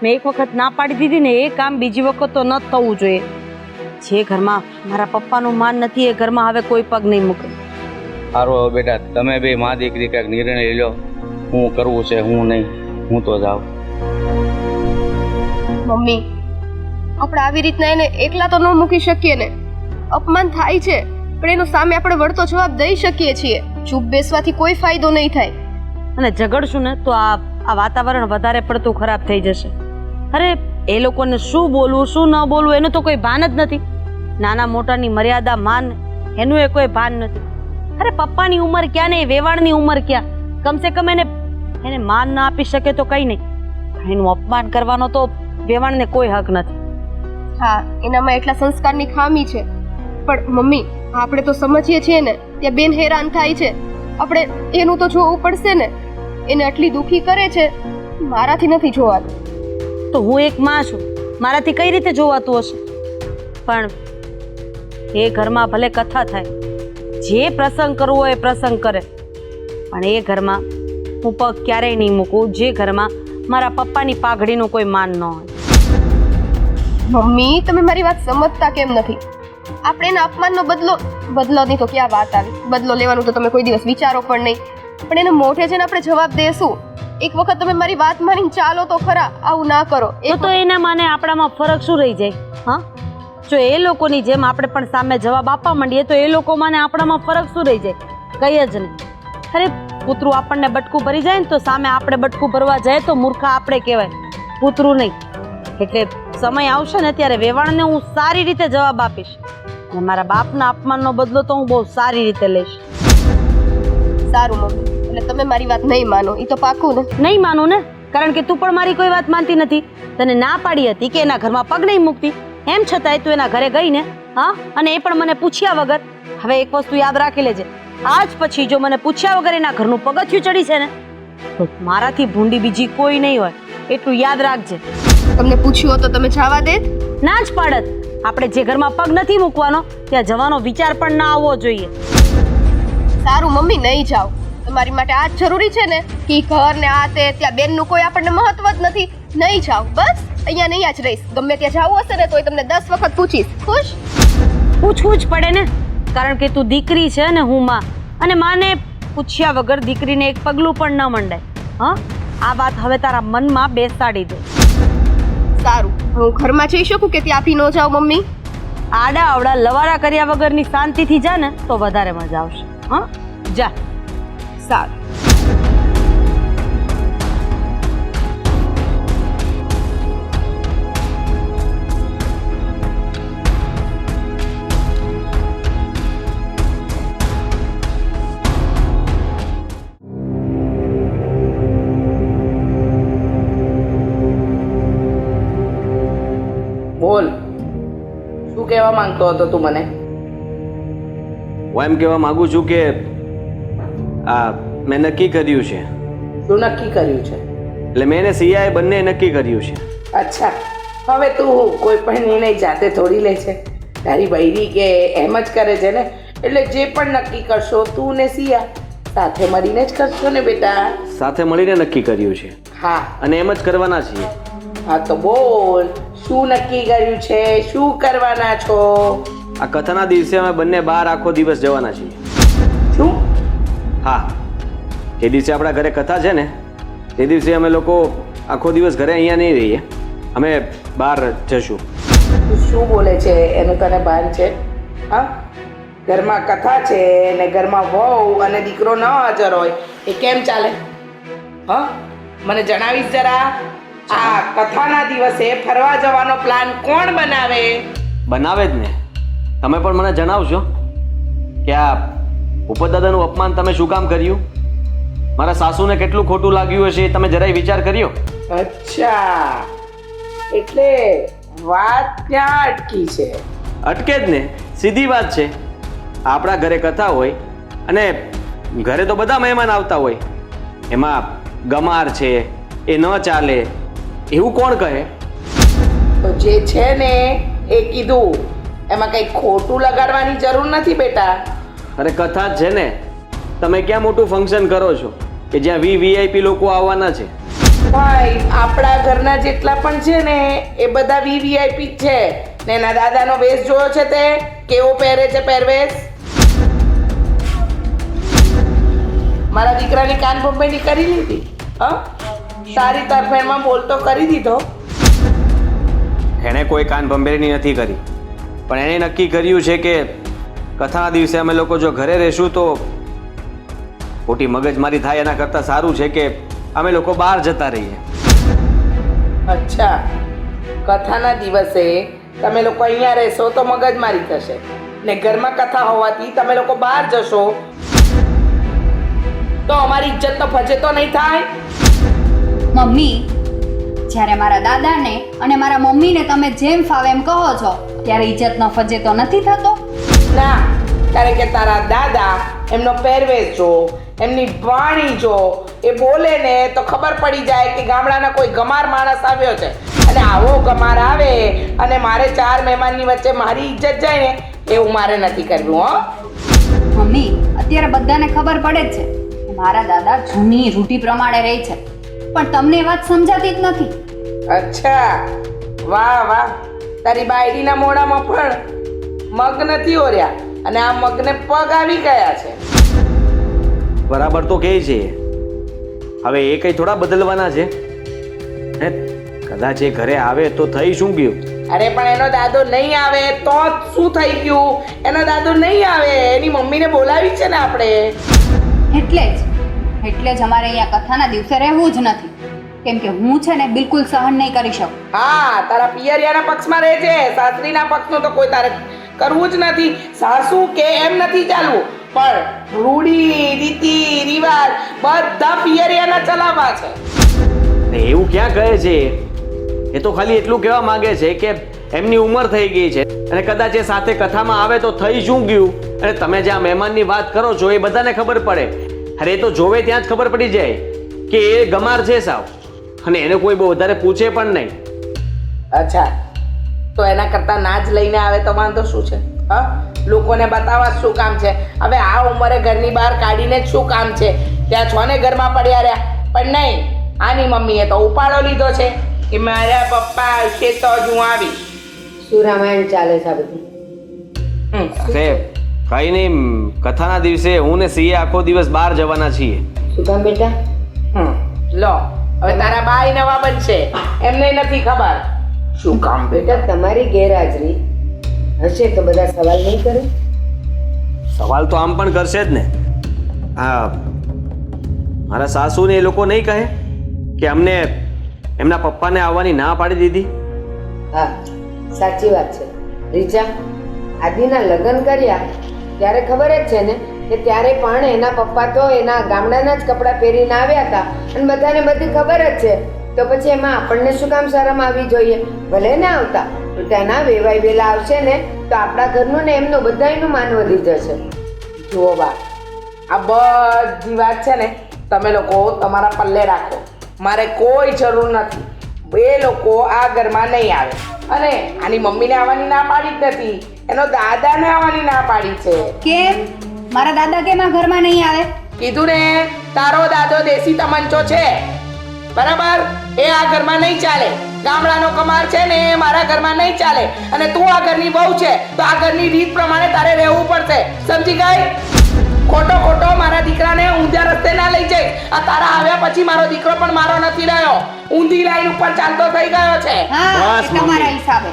મેં એક વખત ના પાડી દીધી ને એ કામ બીજી વખત તો ન થવું જોઈએ. જે ઘરમાં મારા પપ્પાનું માન નથી એ ઘરમાં હવે કોઈ પગ નહીં મૂકે. સારું હવે બેટા, તમે બે મા દીકરી કંઈક નિર્ણય લઈ લો, હું કરવું છે હું નહીં. હું તો જાઉં. મમ્મી, આપણે આવી રીતના એને એકલા તો ન મૂકી શકીએ ને. અપમાન થાય છે પણ એનો સામે આપણે વળતો જવાબ દઈ શકીએ છીએ. ચૂપ બેસવાથી કોઈ ફાયદો નહીં થાય. અને ઝઘડશું ને તો આ વાતાવરણ વધારે પડતું ખરાબ થઈ જશે. અરે એ લોકોને શું બોલવું શું ન બોલવું એનું તો કોઈ ભાન જ નથી. નાના મોટાની મર્યાદા માન એનું એ કોઈ ભાન નથી. અરે પપ્પાની ઉંમર ક્યાં ને વેવાણની ઉંમર ક્યાં? કમસે કમ એને માન ના આપી શકે તો કંઈ નહીં, એનું અપમાન કરવાનો તો વેવાણને કોઈ હક નથી. હા, એનામાં એટલા સંસ્કારની ખામી છે. પણ મમ્મી, આપણે તો સમજીએ છીએ ને ત્યાં બેન હેરાન થાય છે. આપણે એનું તો જોવું પડશે ને. એને આટલી દુખી કરે છે, મારાથી નથી જોવાતું. તો હું એક માં છું, મારાથી કઈ રીતે જોવાતું હશે? પણ એ ઘરમાં ભલે કથા થાય, જે પ્રસંગ કરવો હોય એ પ્રસંગ કરે, પણ એ ઘરમાં હું પગ ક્યારેય નહીં મૂકું જે ઘરમાં મારા પપ્પાની પાઘડીનું કોઈ માન ન હોય. મમ્મી, તમે મારી વાત સમજતા કેમ નથી? આપણે એના અપમાનનો બદલોની તો ક્યાં વાત આવી? બદલો લેવાનું તો તમે કોઈ દિવસ વિચારો પણ નહીં. પણ એને મોઢે જઈને આપણે જવાબ દેશું. એક વખત તમે મારી વાત માની ચાલો તો ખરા, આવું ના કરો. તો એના માને આપણામાં ફરક શું રહી જાય? હા, જો એ લોકોની જેમ આપણે પણ સામે જવાબ આપવા માંડીએ તો એ લોકો માને આપણામાં ફરક શું રહી જાય? કઈ જ નહીં. અરે કૂતરું આપણને બટકું ભરી જાય ને તો સામે આપણે બટકું ભરવા જાય તો મૂર્ખા આપણે કહેવાય, કૂતરું નહીં. એટલે સમય આવશે ને ત્યારે વેવાણને હું સારી રીતે જવાબ આપીશ અને મારા બાપના અપમાનનો બદલો તો હું બહુ સારી રીતે લઈશ. સારું મમ્મી, એટલે તમે મારી વાત નહીં માનો, એ તો પાકું ને? નહીં માનું ને, કારણ કે તું પણ મારી કોઈ વાત માનતી નથી. તને ના પાડી હતી કે એના ઘરમાં પગ નહીં મૂકતી, એમ છતાંય તું એના ઘરે ગઈ ને. હા, અને એ પણ મને પૂછ્યા વગર. હવે એક વસ્તુ યાદ રાખી લેજે, આજ પછી જો મને પૂછ્યા વગર એના ઘરનું પગથિયું ચડી છે ને તો મારાથી ભૂંડી બીજી કોઈ નહીં હોય, એટલું યાદ રાખજે. તમને પૂછ્યું હોત તો તમે જવા દે? ના જ પાડત. આપણે જે ઘરમાં પગ નથી મૂકવાનો ત્યાં જવાનો વિચાર પણ ના આવવો જોઈએ. સારું મમ્મી, નહીં જાઓ. તમારી માટે આ જ જરૂરી છે ને કે ઘર ને આ તે, ત્યાં બેનનું કોઈ આપણને મહત્વ જ નથી. નહીં જાઓ, બસ અહીંયા નહીં જ રહીશ. ગમે ત્યાં જવું હશે ને તોય તમને 10 વખત પૂછીશ. ખુશ? પૂછવું જ પડે ને, કારણ કે તું દીકરી છે ને હું માં, અને માને પૂછ્યા વગર દીકરીને એક પગલું પણ ન મંડાય. હા, આ વાત હવે તારા મનમાં બેસાડી દે. સારું, હું ઘરમાં જઈ શકું કે ત્યાં આપી ન જાઉં મમ્મી? આડા આવડા લવારા કર્યા વગરની શાંતિથી જા ને તો વધારે મજા આવશે. હા, જા. સારું. બોલ, શું કહેવા માંગતો હતો તું મને? હું એમ કહેવા માંગુ છું કે મેં નક્કી કર્યું છે. શું નક્કી કર્યું છે? એટલે મેં ને સિયાએ બંને નક્કી કર્યું છે. અચ્છા, હવે તું કોઈ પણ નિર્ણય જાતે થોડી લે છે. તારી બૈરી કે એમ જ કરે છે ને, એટલે જે પણ નક્કી કરશો તું ને સિયા સાથે મળીને જ કરશો ને બેટા? સાથે મળીને નક્કી કર્યું છે. હા, અને એમ જ કરવાના છીએ. હા તો બોલ, શું નક્કી કર્યું છે? શું કરવાના છો? આ કથાના દિવસે અમે બંને બહાર આખો દિવસ જવાના છીએ. શું? હા, જે દિવસે આપણા ઘરે કથા છે ને તે દિવસે અમે લોકો આખો દિવસ ઘરે અહીંયા નહીં રહીએ, અમે બહાર જશું. તું શું બોલે છે એનું તને ભાન છે? હા, ઘરમાં કથા છે ને ઘરમાં વહુ અને દીકરો ન હાજર હોય એ કેમ ચાલે? હ મને જણાવીશ જરા. આ કથાના દિવસે ફરવા જવાનો પ્લાન કોણ બનાવે? બનાવે જ ને. તમે પણ મને જણાવશો કે આ ભૂપતદાદાનું અપમાન તમે શું કામ કર્યું? મારા સાસુને કેટલું ખોટું લાગ્યું હશે એ તમે જરાય વિચાર કર્યો? અચ્છા, એટલે વાત ક્યાં અટકી છે? અટકે જ ને, સીધી વાત છે. આપણા ઘરે કથા હોય અને ઘરે તો બધા મહેમાન આવતા હોય, એમાં ગમાર છે એ ન ચાલે એવું કોણ કહે? તો જે છે ને એ કીધું, એમાં કંઈ ખોટું લગાડવાની જરૂર નથી બેટા. અરે કથા જ છે ને. તમે ક્યાં મોટું ફંક્શન કરો છો કે જ્યાં વીઆઈપી લોકો આવવાના છે? ભાઈ, આપણા ઘરના જેટલા પણ છે ને એ બધા વીવીઆઈપી જ છે. ને એના દાદાનો વેશ જોયો છે તે કેવો પહેરે છે પહેરવેશ? મારા દીકરાની કાન ભંભેણી કરી લીધી. સારી તરફેણમાં બોલતો કરી દીધો. એણે કોઈ કાન ભંભેરણી નથી કરી, પણ એણે નક્કી કર્યું છે કે કથાના દિવસે અમે લોકો જો ઘરે રહીશું તો ખોટી મગજમારી થાય, એના કરતાં સારું છે કે અમે લોકો બહાર જતા રહીએ. અચ્છા, કથાના દિવસે તમે લોકો અહીંયા રહેશો તો મગજમારી થશે ને ઘરમાં કથા હોવાથી તમે લોકો બહાર જશો તો અમારી ઇજ્જતનો ફજેતો નહીં થાય? મમ્મી, જ્યારે મારા દાદાને અને મારા મમ્મીને તમે જેમ ફાવે એમ કહો છો ત્યારે ઇજ્જતનો ફજેતો નથી થતો? ના, કારણ કે તારા દાદા એમનો પહેરવેશ જો, એમની વાણી જો, એ બોલે ને તો ખબર પડી જાય કે ગામડાના કોઈ ગમાર માણસ આવ્યો છે. અને આવો ગમાર આવે અને મારે 4 મહેમાનની વચ્ચે મારી ઇજ્જત જાય ને એવું મારે નથી કરવું. મમ્મી, અત્યારે બધાને ખબર પડે જ છે કે મારા દાદા જૂની રૂઢી પ્રમાણે રહે છે, પણ તમને એ વાત સમજાતી જ નથી. અચ્છા, વાહ વાહ, તારી બાયડીના મોઢામાં પણ મગ નથી ઓર્યા અને આ મગને પગ આવી ગયા છે. બરાબર તો કહે છે. હવે એ કંઈ થોડા બદલવાના છે? હે, કદાચ એ ઘરે આવે તો થઈ શું ગયું? અરે પણ એનો દાદો નહીં આવે તો શું થઈ ગયું? એનો દાદો નહીં આવે, એની મમ્મીને બોલાવી છે ને આપણે. એટલે જ અમારે અહીંયા કથાના દિવસે રહેવું જ નથી, કેમ કે હું છે ને બિલકુલ સહન નહીં કરી શકું. હા, તારા પિયરિયાના પક્ષમાં રહે છે, સાસરીના પક્ષનું તો કોઈ તારે કરવું જ નથી. સાસુ કે એમ નથી ચાલવું, પણ રૂઢી રીતિ રિવાજ બધા પિયરિયાના ચલાવવા છે. એવું ક્યાં કહે છે? એ તો ખાલી એટલું કહેવા માંગે છે કે એમની ઉંમર થઈ ગઈ છે અને કદાચ એ સાથે કથામાં આવે તો થઈ શું ગયું. અને તમે જે આ મહેમાનની વાત કરો છો એ બધાને ખબર પડે. અરે એ તો જોવે ત્યાં જ ખબર પડી જાય કે એ ગમાર છે સાવ, અને એને કોઈ બહુ વધારે પૂછે પણ નહીં. અચ્છા, તો એના કરતાં ના જ લઈને આવે તો વાંધો શું છે? લોકોને બતાવવા શું કામ છે? હવે આ ઉંમરે ઘરની બહાર કાઢીને જ શું કામ છે? ત્યાં છો ને ઘરમાં પડ્યા રહ્યા. પણ નહીં, આની મમ્મીએ તો ઉપાડો લીધો છે કે મારા પપ્પા આવશે તો જ હું આવીશ. શું રામાયણ ચાલે છે આ બધું? અરે કઈ નહીં, કથાના દિવસે હું ને સિંહે આખો દિવસ બહાર જવાના છીએ. શું કામ બેટા? લો, હવે તારા બાઈ નવા બનશે, એમને નથી ખબર. શું કામ બેટા, તમારી ગેરહાજરી હશે તો બધા સવાલ નહીં કરે? સવાલ તો આમ પણ કરશે જ ને. હા, મારા સાસુને એ લોકો નહીં કહે કે અમને એમના પપ્પાને આવવાની ના પાડી દીધી? હા, સાચી વાત છે. રીચા, આદિના લગ્ન કર્યા ત્યારે ખબર જ છે ને કે ત્યારે પણ એના પપ્પા તો એના ગામડાના જ કપડાં પહેરીને આવ્યા હતા અને બધાને બધી ખબર જ છે. તો પછી એમાં આપણને શું કામ શરમ આવી જોઈએ? ભલે ને આવતા તો તેના વેવાય વેલા આવશે ને તો આપણા ઘરનું ને એમનું બધાયનું માન વધી જશે. જુઓ બા, આ બધી વાત છે ને તમે લોકો તમારા પલ્લે રાખો. મારે કોઈ જરૂર નથી. એ લોકો આ ઘરમાં નહીં આવે. અને આની મમ્મીને આવવાની ના પાડી જ નથી, એનો દાદાને આવવાની ના પાડી છે. કેમ? મારા દાદા કેમ આ ઘરમાં નહીં આવે? કીધું ને, તારો દાદો દેશી તમંચો છે, બરાબર? એ આ ઘરમાં નહીં ચાલે. ગામડાનો કમાર છે ને એ મારા ઘરમાં નહીં ચાલે. અને તું આ ઘરની બહુ છે તો આ ઘરની રીત પ્રમાણે તારે રહેવું પડશે. સમજી ગઈ? ખોટો ખોટો મારા દીકરાને ઊંધા રસ્તે ના લઈ જાય. આ તારા આવ્યા પછી મારો દીકરો પણ મારો નથી રહ્યો, ઊંધી લાઈન ઉપર ચાલતો થઈ ગયો છે. હા, બસ એ તમારા મમ્મી. હિસાબે.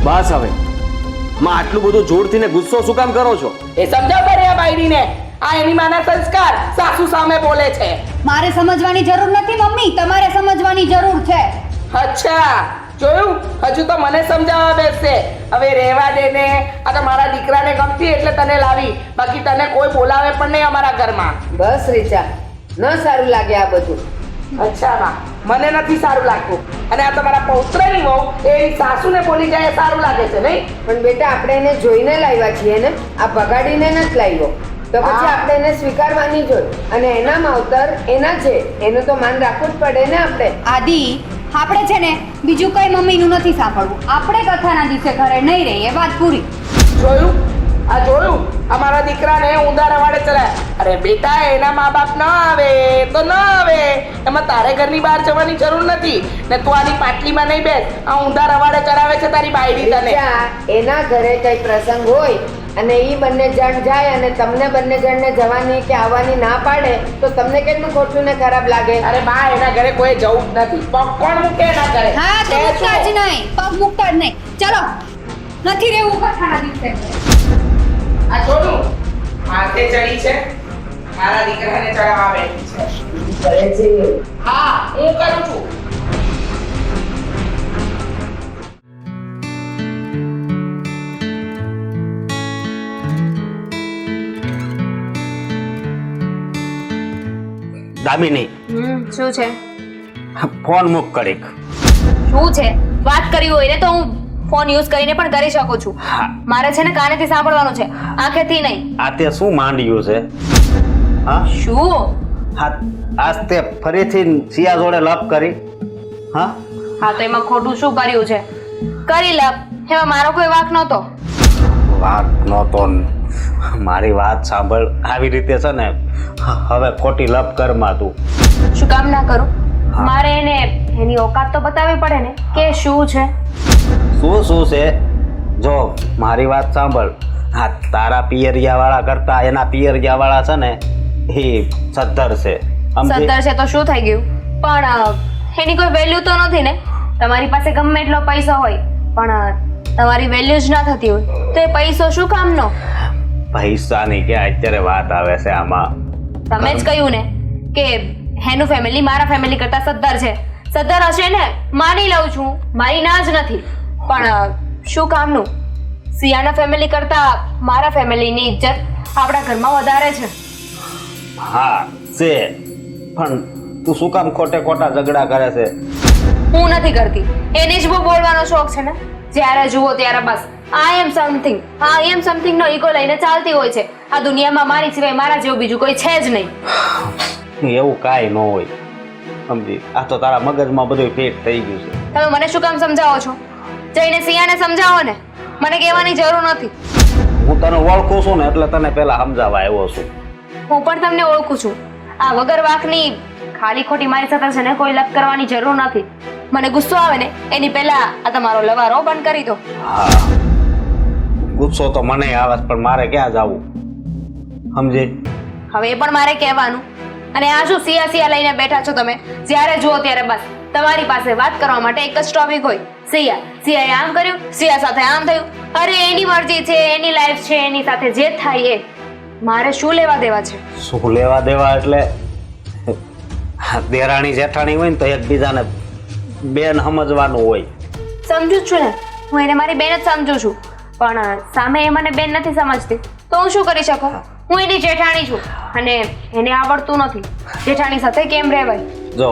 બસ હવે માં આટલું બધું જોરથી ને ગુસ્સો શું કામ કરો છો? એ સમજાવ પડે આ બાયડીને. આ એની માના સંસ્કાર સાસુ સામે બોલે છે. મારે સમજવાની જરૂર નથી મમ્મી, તમારે સમજવાની જરૂર છે. અચ્છા, જોયું? હજુ તો મને સમજાવવા બેસશે. હવે રહેવા દે ને. આ તો મારા દીકરાને ગમતી એટલે તને લાવી, બાકી તને કોઈ બોલાવે પણ નહીં અમારા ઘરમાં. બસ રીચા, ન સારું લાગે આ બધું. અચ્છા માં, મને નથી સારું લાગતું. અને આ તમારા પૌત્રની વહુ એની સાસુને બોલી જાય એ સારું લાગે છે નહીં? પણ બેટા આપણે એને જોઈને લાવ્યા છીએ ને, આ ભગાડીને નથી લાવ્યો. તો પછી આપણે એને સ્વીકારવાની જોઈ, અને એના માવતર એના છે, એનું તો માન રાખવું જ પડે ને આપણે. આદિ, આપણે છે ને બીજું કઈ મમ્મીનું નથી સાંભળવું. આપણે કથાના દિવસે ઘરે નહીં રહીએ, વાત પૂરી. જોયું? આ જોયું? અમારા દીકરાને ઊંધા રવાડે ચલાય. અરે બેટા, એના મા બાપ ન આવે તો ન આવે, એમાં તારે ઘરની બહાર જવાની જરૂર નથી. ને તું આની પાટલીમાં નહીં બેસ. આ ઊંધા રવાડે ચલાવે છે તારી બાયડી તને. રીચા, એના ઘરે કઈ પ્રસંગ હોય અને ઈ બંને જણ જાય અને તમને બંને જણને જવાની કે આવવાની ના પાડે તો તમને કેટલું ખોટું ને ખરાબ લાગે. અરે બા, એના ઘરે કોઈ જવું જ નથી. પગ કોણ મૂકે એના ઘરે? હા, તો તે મૂકતા જ શું? નહીં, પગ મૂકતા જ નહીં. ચલો, નથી રહેવું કથાના દિવસે. આ જોયું? માથે ચડી છે, મારા દીકરાને ચડાવવા બેઠી છે. કરે છે. હા, હું કરું છું. દામિની, શું છે? ફોન મૂક કરીક. શું છે? વાત કરવી હોય ને તો હું ફોન યુઝ કરીને પણ કરી શકું છું. હા, મારે છે ને કાનેથી સાંભળવાનું છે, આંખેથી નહીં. આ તે શું માંડ્યું છે? હા શું? હા, આજ તે ફરીથી સિયા જોડે લપ કરી. હા હા, તો એમાં ખોટું શું કર્યું છે? કરી લપ, એમાં મારો કોઈ વાંક નહોતો. વાત નહોતો ને. મારી વાત સાંભળ, આવી રીતે છે ને હવે ખોટી લપ કરમાં તું. શું કામ ના કરું? મારે એને એની ઓકાત તો બતાવવી પડે ને કે શું છે. શું છે? જો મારી વાત સાંભળ, હા, તારા પિયરિયા વાળા કરતા એના પિયરિયા વાળા છે ને એ સદ્ધર છે. સમજી? સત્તર છે તો શું થઈ ગયું? પણ એની કોઈ વેલ્યુ તો નથી ને. તમારી પાસે ગમે એટલો પૈસો હોય પણ તમારી વેલ્યુ જ ના થતી હોય તો એ પૈસો શું કામનો? પૈસાની ક્યાં અત્યારે વાત આવે છે આમાં? તમે જ કહ્યું ને કે એનું ફેમિલી મારા ફેમિલી કરતા સદ્ધર છે. સદ્ધર હશે ને, માની લઉં છું, મારી ના જ નથી, પણ શું કામનું? સિયાના ફેમિલી કરતા મારા ફેમિલીની ઇજ્જત આપણા ઘરમાં વધારે છે. હા છે, પણ તું શું કામ ખોટે ખોટા ઝઘડા કરે છે? હું નથી કરતી, એને જ બહુ બોલવાનો શોખ છે ને. જ્યારે જુઓ ત્યારે બસ આઈ એમ સમથિંગ નો ઈગો લઈને ચાલતી હોય છે. આ દુનિયામાં મારી સિવાય મારા જેવું બીજું કોઈ છે જ નહીં. એવું કાંઈ ન હોય, સમજી? આ તો તારા મગજમાં બધું ફિટ થઈ ગયું છે. તમે મને શું કામ સમજાવો છો? જઈને સિયાને સમજાવો ને, મને કહેવાની જરૂર નથી. હું તને ઓળખું છું ને એટલે તને પેલા સમજાવવા આવ્યો છું. હું પણ તમને ઓળખું છું. આ વગર વાકની ખાલી ખોટી મારી સાથે છે ને કોઈ લપ કરવાની જરૂર નથી. મને ગુસ્સો આવે ને એની પહેલા આ તમારો લવારો બંધ કરી દો. હા, ગુસ્સો તો મને આવે પણ મારે ક્યાં જવું, સમજી? હવે એ પણ મારે કહેવાનું. અને આ શું સિયા લઈને બેઠા છો તમે? જ્યારે જુઓ ત્યારે બસ તમારી પાસે વાત કરવા માટે એક જ ટોપિક હોય. સિયાએ આમ કર્યું, સિયા સાથે આમ થયું. અરે એની મરજી છે, એની લાઈફ છે, એની સાથે જે થાય એ. મારે શું લેવા દેવા છે? શું લેવા દેવા એટલે દેરાણી જેઠાણી હોય ને તો એકબીજાને બેન સમજવાનું હોય. સમજુ જ છું ને, હું એને મારી બેન જ સમજુ છું, પણ સામે એ મને બેન નથી સમજતી તો હું શું કરી શકું? હું એની જેઠાણી છું અને એને આવડતું નથી જેઠાણી સાથે કેમ રહેવાય. જો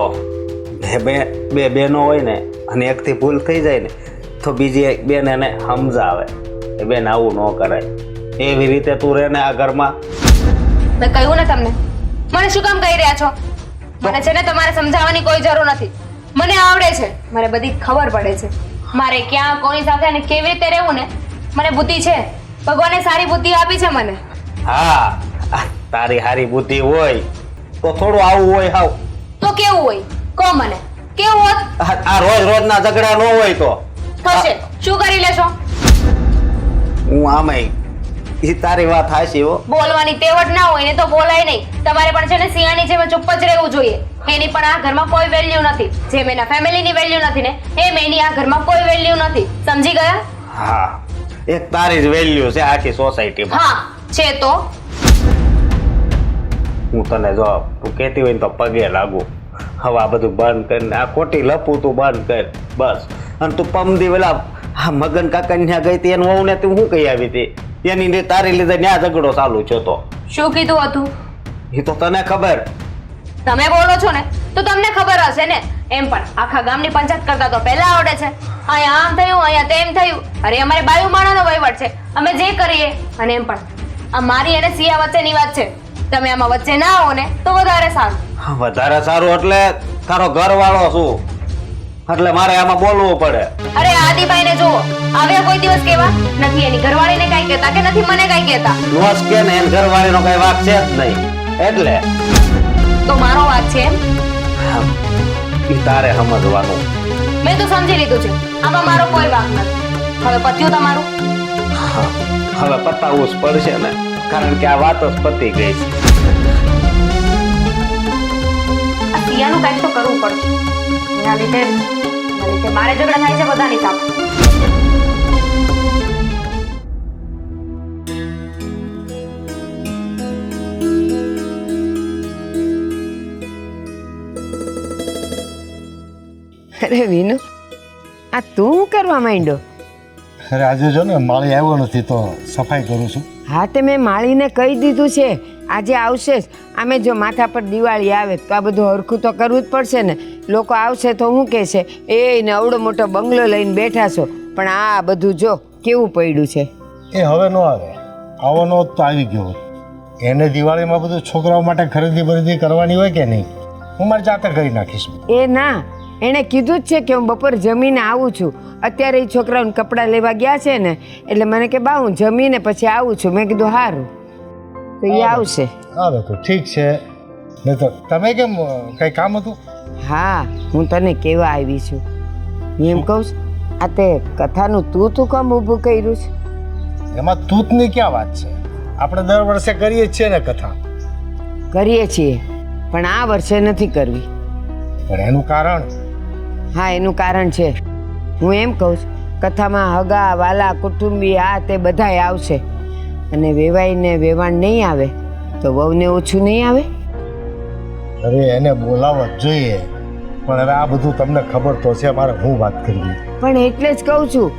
બે બેનો હોય ને અને એકથી ભૂલ થઈ જાય ને તો બીજી એક બેન એને સમજાવે કે બેન આવું ન કરાય. એવી રીતે તું રહે ને આ ઘરમાં. મેં કહ્યું ને તમને, મને શું કામ કહી રહ્યા છો? મને છે ને તમારે સમજાવવાની કોઈ જરૂર નથી. મને આવડે છે, મને બધી ખબર પડે છે મારે ક્યાં કોની સાથે અને કેવી રીતે રહેવું ને. મને બુદ્ધિ છે, ભગવાને સારી બુદ્ધિ આપી છે મને. હા, તારી હારી બુદ્ધિ હોય તો થોડું આવું હોય. હાવ તો કેવું હોય? કહો મને, કેવું હોત? આ રોજના ઝઘડા ન હોય તો થશે. શું કરી લેશો? હું આમાંય ઈ તારી વાત હાચી હો. બોલવાની તેવડ ના હોય ને તો બોલાય નહીં. તમારે પણ છે ને સિંહાની જેમ ચૂપ જ રહેવું જોઈએ. એની પણ આ ઘરમાં કોઈ વેલ્યુ નથી. જેમ એના ફેમિલીની વેલ્યુ નથી ને એમ એની આ ઘરમાં કોઈ વેલ્યુ નથી. સમજી ગયા? હા, એક તારી જ વેલ્યુ છે આખી સોસાયટીમાં. હા છે તો હું તને જો તું કહેતી હોય ને તો પગે લાગુ. હવે આ બધું બંધ કરીને આ ખોટી લપું તું બંધ કર બસ. અને તું પમદી પેલા હા મગન કાકા ત્યાં ગઈ હતી એનું વહુને તું શું કહી આવી હતી? એની ને તારી લીધે ત્યાં ઝઘડો ચાલુ છે. તો શું કીધું હતું? એ તો તને ખબર. તમે બોલો છો ને તો તમને ખબર હશે ને. એમ પણ આખા ગામની પંચાયત કરતા તો પહેલા આવડે છે. અહીંયા આમ થયું, અહીંયા તેમ થયું. અરે અમારે બાયુ માણાનો વહીવટ છે, અમે જે કરીએ. અને એમ પણ આ મારી અને સિયા વચ્ચેની વાત છે. તમે આમાં વચ્ચે ના આવો ને તો વધારે સારું. વધારે સારું એટલે તારો ઘરવાળો છું એટલે મારે આમાં બોલવું પડે. અરે આદિભાઈને જુઓ, આવ્યા કોઈ દિવસ કેવા નથી એની ઘરવાળીને કાંઈ કહેતા કે નથી મને કાંઈ કહેતા. નોસ કે ને એન ઘરવાળીનો કઈ વાક છે જ નહીં. એટલે તો મારો વાત છે એમ? ઈ તારે સમજવાનું. મેં તો સમજી લીધું છે, આમાં મારો કોઈ વાક નથી. હવે પત્યું તમારું? હવે પતાવવું જ પડશે ને, કારણ કે આ વાત જ પતી ગઈ છે. આ સિયાનું કાંઈક તો કરવું પડશે. એના લીધે મારે ઝઘડા થાય છે બધાની સાથે. અરે વિનુ, આ તું શું કરવા માંડ્યો? અરે આજે જો ને માળી આવ્યો નથી તો સફાઈ કરું છું. હા તે મેં માળીને કહી દીધું છે આજે આવશે જ. આમે જો માથા પર દિવાળી આવે તો આ બધું હરખું તો કરવું જ પડશે ને. લોકો આવશે તો શું કહેશે, એને અવડો મોટો બંગલો લઈને બેઠા છો, પણ આ બધું જો કેવું પડ્યું છે. એ હવે ન આવે, આવવાનો તો આવી ગયો. એને દિવાળીમાં બધું છોકરાઓ માટે ખરીદી બરીદી કરવાની હોય કે નહીં, હું મારી જાતે કરી નાખીશ. એ ના, એણે કીધું જ છે કે હું બપોર જમીને આવું છું. અત્યારે એ છોકરાઓને કપડાં લેવા ગયા છે ને એટલે મને કે બા હું જમીને પછી આવું છું. મેં કીધું સારું, તો એ આવશે. આવે તો ઠીક છે, નહીં તો તમે કેમ કંઈ કામ હતું? હા, હું તને કેવા આવી છું એમ કહું છું. આ તે કથાનું તું કામ ઊભું કર્યું છે? એમાં તૂતની ક્યાં વાત છે? આપણે દર વર્ષે કરીએ જ છીએ ને કથા. કરીએ છીએ, પણ આ વર્ષે નથી કરવી. પણ એનું કારણ? હા, એનું કારણ છે. હું એમ કહું છું, કથામાં હગા વાલા કુટુંબી આ તે બધાય આવશે, અને વેવાઈને વેવાણ નહીં આવે તો વહુને ઓછું નહીં આવે. અરે એને બોલાવવા જ જોઈએ, પણ હવે આ બધું તમને ખબર તો છે, મારે હું વાત કરવી. પણ એટલે જ કહું છું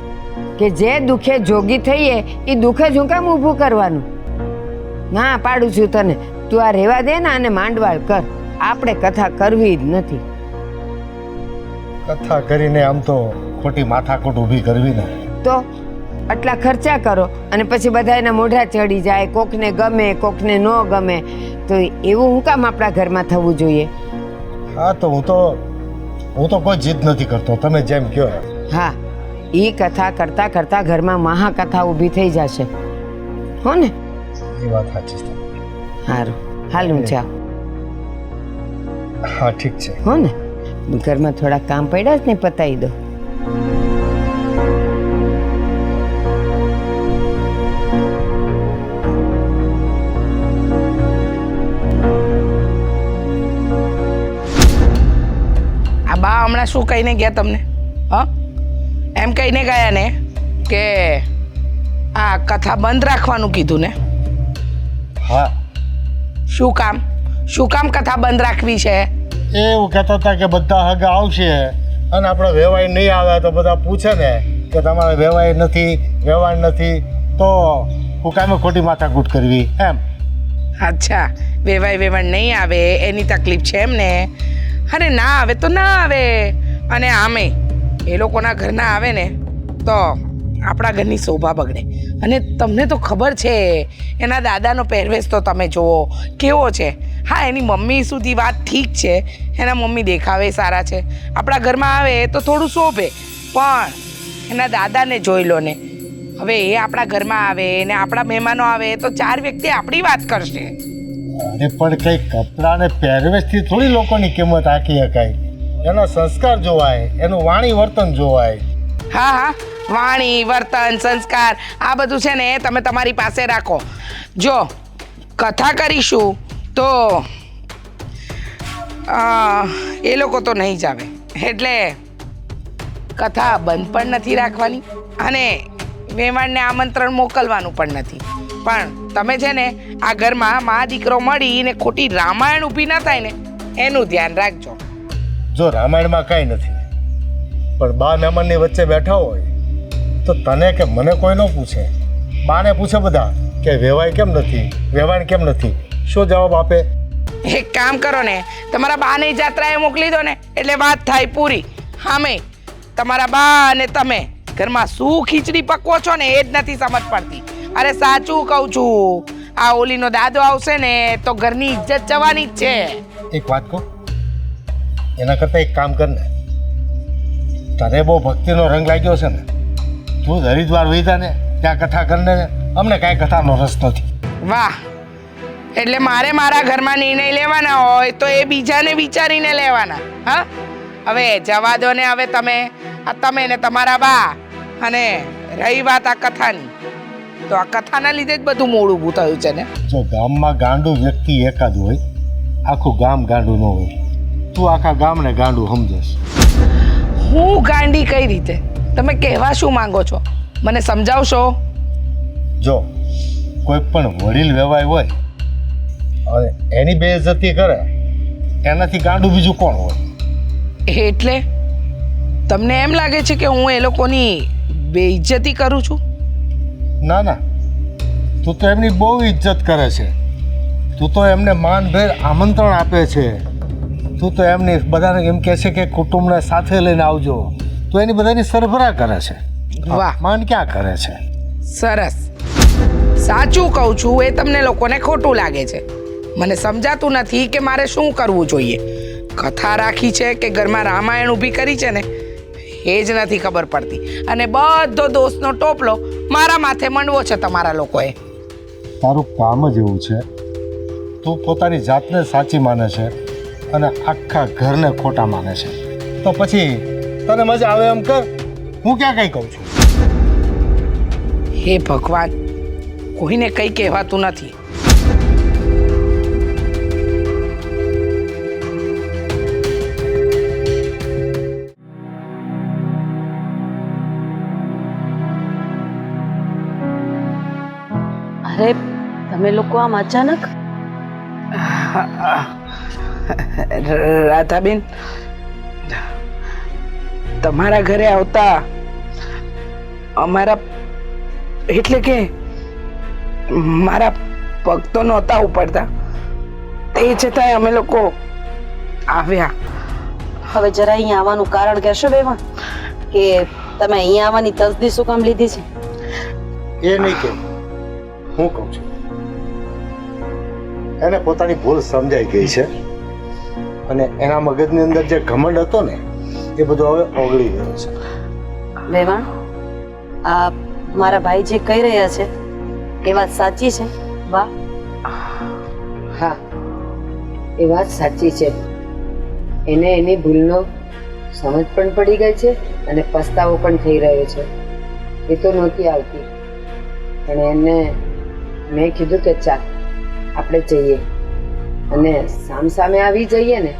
કે જે દુઃખે જોગી થઈએ એ દુઃખે જ હું કામ ઊભું કરવાનું. ના પાડું છું તને, તું આ રહેવા દે ને અને માંડવાળ કર. આપણે કથા કરવી જ નથી. કથા કરીને આમ તો ખોટી માથાકૂટ ઊભી કરવી ને. તો આટલા ખર્ચા કરો અને પછી બધા એના મોઢા ચડી જાય, કોકને ગમે કોકને ન ગમે, તો એવું હું કામ આપણા ઘરમાં થવું જોઈએ? હા તો હું તો કોઈ જીદ નથી કરતો, તમે જેમ કહો. હા, એ કથા કરતા કરતા ઘરમાં મહાકથા ઊભી થઈ જશે, હો ને? એ વાત સાચી છે. સારું, હાલ હું જાઉં. હા ઠીક છે, હો ને? ઘરમાં થોડા કામ પડ્યા જ ને, પતાવી દો. આ બા હમણાં શું કહીને ગયા તમને? હા, એમ કહીને ગયા ને કે આ કથા બંધ રાખવાનું કીધું ને? હા. શું કામ કથા બંધ રાખવી છે? એવું કહેતા હતા કે બધા હગા આવશે અને આપણે વેવાય નહીં આવે તો બધા પૂછે ને કે તમારે વેવાય નથી તો હું કામે ખોટી માથાકૂટ કરવી એમ. અચ્છા, વેવાણ નહીં આવે એની તકલીફ છે એમ ને? અરે ના આવે તો ના આવે, અને આમે એ લોકોના ઘરના આવે ને તો આપણા ઘરની શોભા બગડે. અને તમને તો ખબર છે એના દાદાનો પહેરવેશ તો તમે જુઓ કેવો છે. હા, એની મમ્મી સુધી વાત ઠીક છે, એના મમ્મી દેખાવે સારા છે, આપણા ઘરમાં આવે તો થોડું શોભે, પણ એના દાદાને જોઈ લો ને. હવે એ આપણા ઘરમાં આવે ને આપણા મહેમાનો આવે તો 4 વ્યક્તિ આપણી વાત કરશે. અરે પણ કઈ કપડાં ને પહેરવેશથી થોડી લોકોની કિંમત આંકી શકાય. એનો સંસ્કાર જોવાય, એનું વાણી વર્તન જોવાય. હા, વાણી વર્તન સંસ્કાર આ બધું છે ને તમે તમારી પાસે રાખો. જો કથા કરીશું તો એ લોકો તો નહીં જ આવે, એટલે કથા બંધ પણ નથી રાખવાની અને વેવાણને આમંત્રણ મોકલવાનું પણ નથી. પણ તમે છે ને આ ઘરમાં મા દીકરો મળીને ખોટી રામાયણ ઊભી ના થાય ને એનું ધ્યાન રાખજો. જો રામાયણમાં કાંઈ નથી, પણ બા મહેમાનની વચ્ચે બેઠા હોય તો તને કે મને કોઈ ન પૂછે, બાને પૂછે બધા કે વેવાય કેમ નથી, વેવાણ કેમ નથી. શું જવાબ આપે? એક કામ કરો ને, તમારા બાને જાત્રાએ મોકલી દો ને એટલે વાત થાય પૂરી. હામે તમારા બા અને તમે ઘરમાં શું ખીચડી પકવો છો ને એ જ નથી સમજ પડતી. અરે સાચું કહું છું, આ ઓલીનો દાદો આવશે ને તો ઘરની ઇજ્જત જવાની જ છે. એક વાત કહું, એના કરતાં એક કામ કર ને, તને બહુ ભક્તિનો રંગ લાગ્યો છે ને, તું હરિદ્વાર વહી જા ને, ત્યાં કથા કરીને અમને કાંઈ કથાનો રસ નથી. વાહ, એટલે મારે મારા ઘરમાં નિર્ણય લેવાના હોય તો એ બીજાને વિચારીને લેવાના. હા, હવે જવા દો ને. હવે તમે ને તમારા બા, અને રહી વાત આ કથાની, તો આ કથાના લીધે જ બધું મોડું ઊભું થયું છે ને. જો ગામમાં ગાંડું વ્યક્તિ એકાદ હોય, આખું ગામ ગાંડું ન હોય. તું આખા ગામને ગાંડું સમજેશ. હું ગાંડી કઈ રીતે? તમે કહેવા શું માંગો છો, મને સમજાવશો? જો કોઈ પણ વડીલ વેવાય હોય અને એની બેઇજ્જતી કરે, એનાથી ગાંડું બીજું કોણ હોય? એટલે તમને એમ લાગે છે કે હું એ લોકોની બેઇજ્જતી કરું છું? ના ના, તું તો એમની બહુ ઇજ્જત કરે છે. તું તો એમને માનભેર આમંત્રણ આપે છે. તું તો એમની બધાને એમ કહે છે કે કુટુંબને સાથે લઈને આવજો. તું એની બધાની સરભરા કરે છે. વાહ, માન ક્યાં કરે છે? સરસ. સાચું કહું છું, એ તમને લોકોને ખોટું લાગે છે. મને સમજાતું નથી કે મારે શું કરવું જોઈએ. કથા રાખી છે કે ઘરમાં રામાયણ ઊભી કરી છે ને એ જ નથી ખબર પડતી. અને બધો દોષનો ટોપલો મારા માથે મંડવો છે તમારા લોકોએ. તારું કામ જ એવું છે, તું પોતાની જાતને સાચી માને છે અને આખા ઘરને ખોટા માને છે. તો પછી તને મજા આવે એમ કર, હું ક્યાં કંઈ કહું છું. હે ભગવાન, કોઈને કંઈ કહેવાતું નથી. અરે તમે લોકો આમ અચાનક? રાધાબેન, તમારા ઘરે આવતા અમારા, એટલે કે મારા પગ તો નહોતા ઉપડતા, તે છતાંય અમે લોકો આવ્યા. હવે જરા અહીંયા આવવાનું કારણ કહેશો બેમાં, કે તમે અહીંયા આવવાની તસદી શું કામ લીધી છે? એ નહીં કે હું કહું છું, એને પોતાની ભૂલ સમજાઈ ગઈ છે અને એના મગજની અંદર જે ઘમંડ હતો ને એ બધો હવે ઓગળી ગયો છે. વેવાણ, આ મારા ભાઈ જે કહી રહ્યા છે એ વાત સાચી છે? વાહ. હા, એ વાત સાચી છે. એને એની ભૂલનો સમજ પણ પડી ગઈ છે અને પસ્તાવો પણ થઈ રહ્યો છે. એ તો નહોતી આવતી, પણ એને મેં કીધું કે ચાલ આપણે જઈએ, અને સામસામે આવી જઈએ ને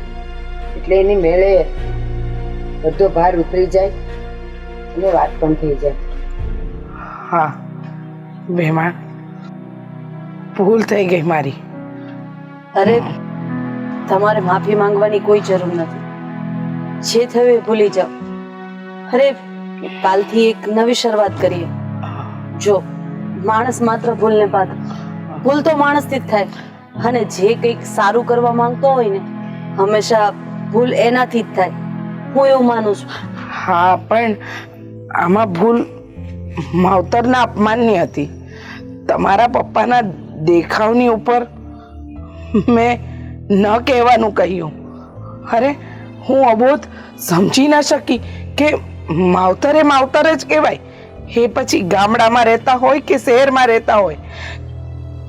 એટલે એની મેળે બધો ભાર ઉતરી જાય અને વાત પણ થઈ જાય. હા વેમાણ, ભૂલ થઈ ગઈ મારી. અરે તમારે માફી માંગવાની કોઈ જરૂર નથી. જે થયું એ ભૂલી જાઓ. અરે કાલથી એક નવી શરૂઆત કરીએ. જો માણસ માત્ર ભૂલને પાત્ર, ભૂલ તો માણસથી જ થાય, અને જે કંઈક સારું કરવા માંગતો હોય ને હંમેશા ભૂલ એનાથી જ થાય. હું એવું માનું છું. હા, પણ આમાં ભૂલ માવતરના અપમાનની હતી. તમારા પપ્પાના દેખાવની ઉપર મેં ન કહેવાનું કહ્યું. અરે હું અબોધ સમજી ના શકી કે માવતર એ માવતર જ કહેવાય. એ પછી ગામડામાં રહેતા હોય કે શહેરમાં રહેતા હોય,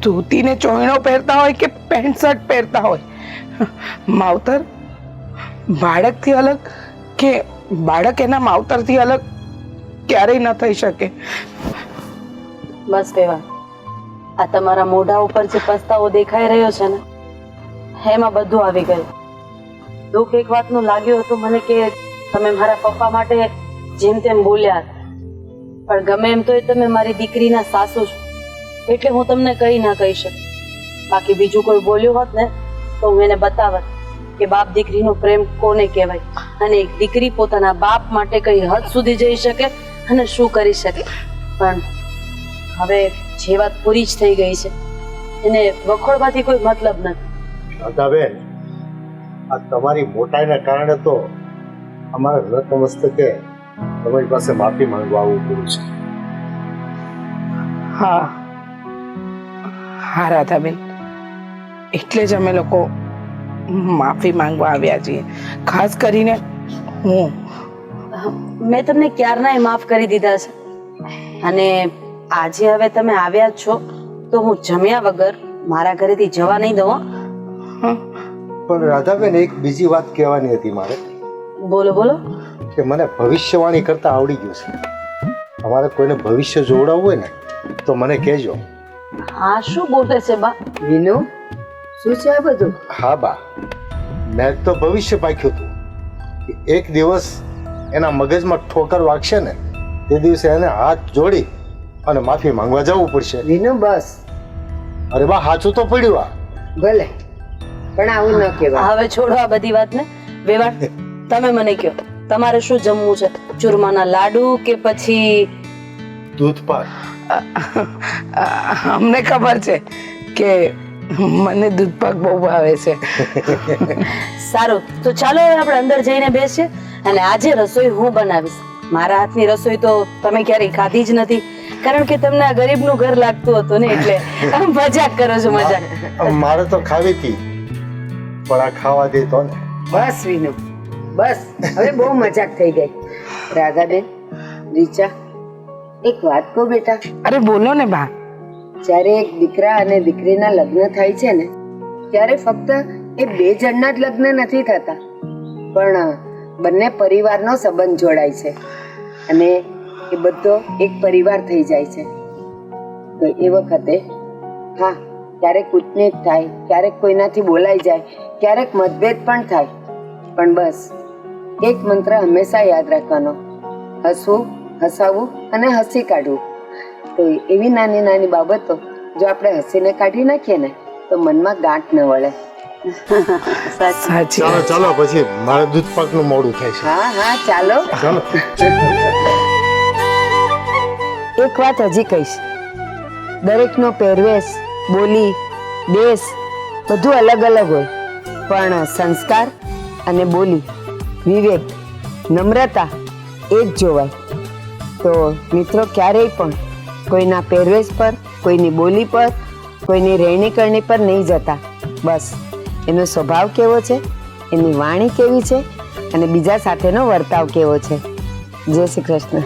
ધોતીને ચોયણો પહેરતા હોય કે પેન્ટ શર્ટ પહેરતા હોય, માવતર બાળકથી અલગ કે બાળક એના માવતરથી અલગ ક્યારેય ન થઈ શકે. બસ વેવાણ, આ તમારા મોઢા ઉપર જે પસ્તાવો દેખાઈ રહ્યો છે ને એમાં બધું આવી ગયું. દુઃખ એક વાતનું લાગ્યું હતું મને કે તમે મારા પપ્પા માટે જેમ તેમ બોલ્યા હતા. પણ ગમે એમ તો તમે મારી દીકરીના સાસુ છો એટલે હું તમને કંઈ ના કહી શકું. બાકી બીજું કોઈ બોલ્યું હોત ને તો હું એને બતાવત કે બાપ દીકરીનો પ્રેમ કોને કહેવાય અને એક દીકરી પોતાના બાપ માટે કઈ હદ સુધી જઈ શકે અને શું કરી શકે. પણ હવે જે વાત પૂરી જ થઈ ગઈ છે એને વખોડવાથી કોઈ મતલબ નથી. દાદાબેન, આ તમારી મોટાઈના કારણે તો અમારા નતમસ્તકે તમારી પાસે માફી માંગવા આવવું પડ્યું છે. હા હા રાધાબેન, એટલે જ અમે લોકો માફી માંગવા આવ્યા છીએ. ખાસ કરીને હું. મેં તમને ક્યારનાય માફ કરી દીધા છે અને આજે હવે તમે આવ્યા જ છો તો હું જમ્યા વગર મારા ઘરેથી જવા નહીં દઉં. પણ રાધાબેન, એક બીજી વાત કહેવાની હતી મારે. બોલો બોલો. કે મને ભવિષ્યવાણી કરતા આવડી ગયું છે. તમારે કોઈને ભવિષ્ય જોવડાવવું હોય ને તો મને કહેજો. હા, શું બોલે છે બા? વિનુ, શું છે આ બધું? હા બા, મેં તો ભવિષ્ય પાક્યું હતું કે એક દિવસ એના મગજમાં ઠોકર વાગશે ને તે દિવસે એને હાથ જોડી અને માફી માંગવા જવું પડશે. વિનુ બસ. અરે બા, સાચું તો પડ્યું. આ ભલે, પણ આવું ન કહેવાય. હવે છોડો આ બધી વાતને. વેવાણ, તમે મને કહો તમારે શું જમવું છે? ચૂરમાના લાડુ કે પછી દૂધપાક? અમને ખબર છે કે મને દૂધપાક બહુ ભાવે છે. સારું, તો ચાલો હવે આપણે અંદર જઈને બેસીએ અને આજે રસોઈ હું બનાવીશ. મારા હાથની રસોઈ તો તમે ક્યારેય ખાધી જ નથી કારણ કે તમને આ ગરીબનું ઘર લાગતું હતું ને એટલે મજાક કરો છો. મજાક મારે તો ખાવી હતી પણ આ ખાવા દે તો ને. બસ વિનુ, બસ. હવે બહુ મજાક થઈ ગઈ. રાધાબેન, રીચા, એક વાત કહું બેટા. અરે બોલો ને બા. જ્યારે એક દીકરા અને દીકરીના લગ્ન થાય છે ને ત્યારે ફક્ત એ બે જણના જ લગ્ન નથી થતા, પણ બંને પરિવારનો સંબંધ જોડાય છે અને એ બધો એક પરિવાર થઈ જાય છે. તો એ વખતે હા, ક્યારેક કૂટનીત થાય, ક્યારેક કોઈનાથી બોલાઈ જાય, ક્યારેક મતભેદ પણ થાય, પણ બસ એક મંત્ર હંમેશા યાદ રાખવાનો: હસવું, હસાવવું અને હસી કાઢવું. તો એવી નાની નાની બાબતો જો આપણે હસીને કાઢી નાખીએ ને તો મનમાં ગાંઠ ન વળે. સાચી. ચાલો ચાલો, પછી મારે દૂધપાકનું મોડું થાય છે. હા હા, ચાલો. ચાલો. એક વાત હજી કહીશ. દરેકનો પહેરવેશ, બોલી, દેશ બધું અલગ અલગ હોય, પણ સંસ્કાર અને બોલી, વિવેક, નમ્રતા એ જ જોવાય. તો મિત્રો, ક્યારેય પણ કોઈના પહેરવેશ પર, કોઈની બોલી પર, કોઈની રહેણી કરણી પર નહીં જતા. બસ એનો સ્વભાવ કેવો છે, એની વાણી કેવી છે અને બીજા સાથેનો વર્તાવ કેવો છે. જય શ્રી કૃષ્ણ.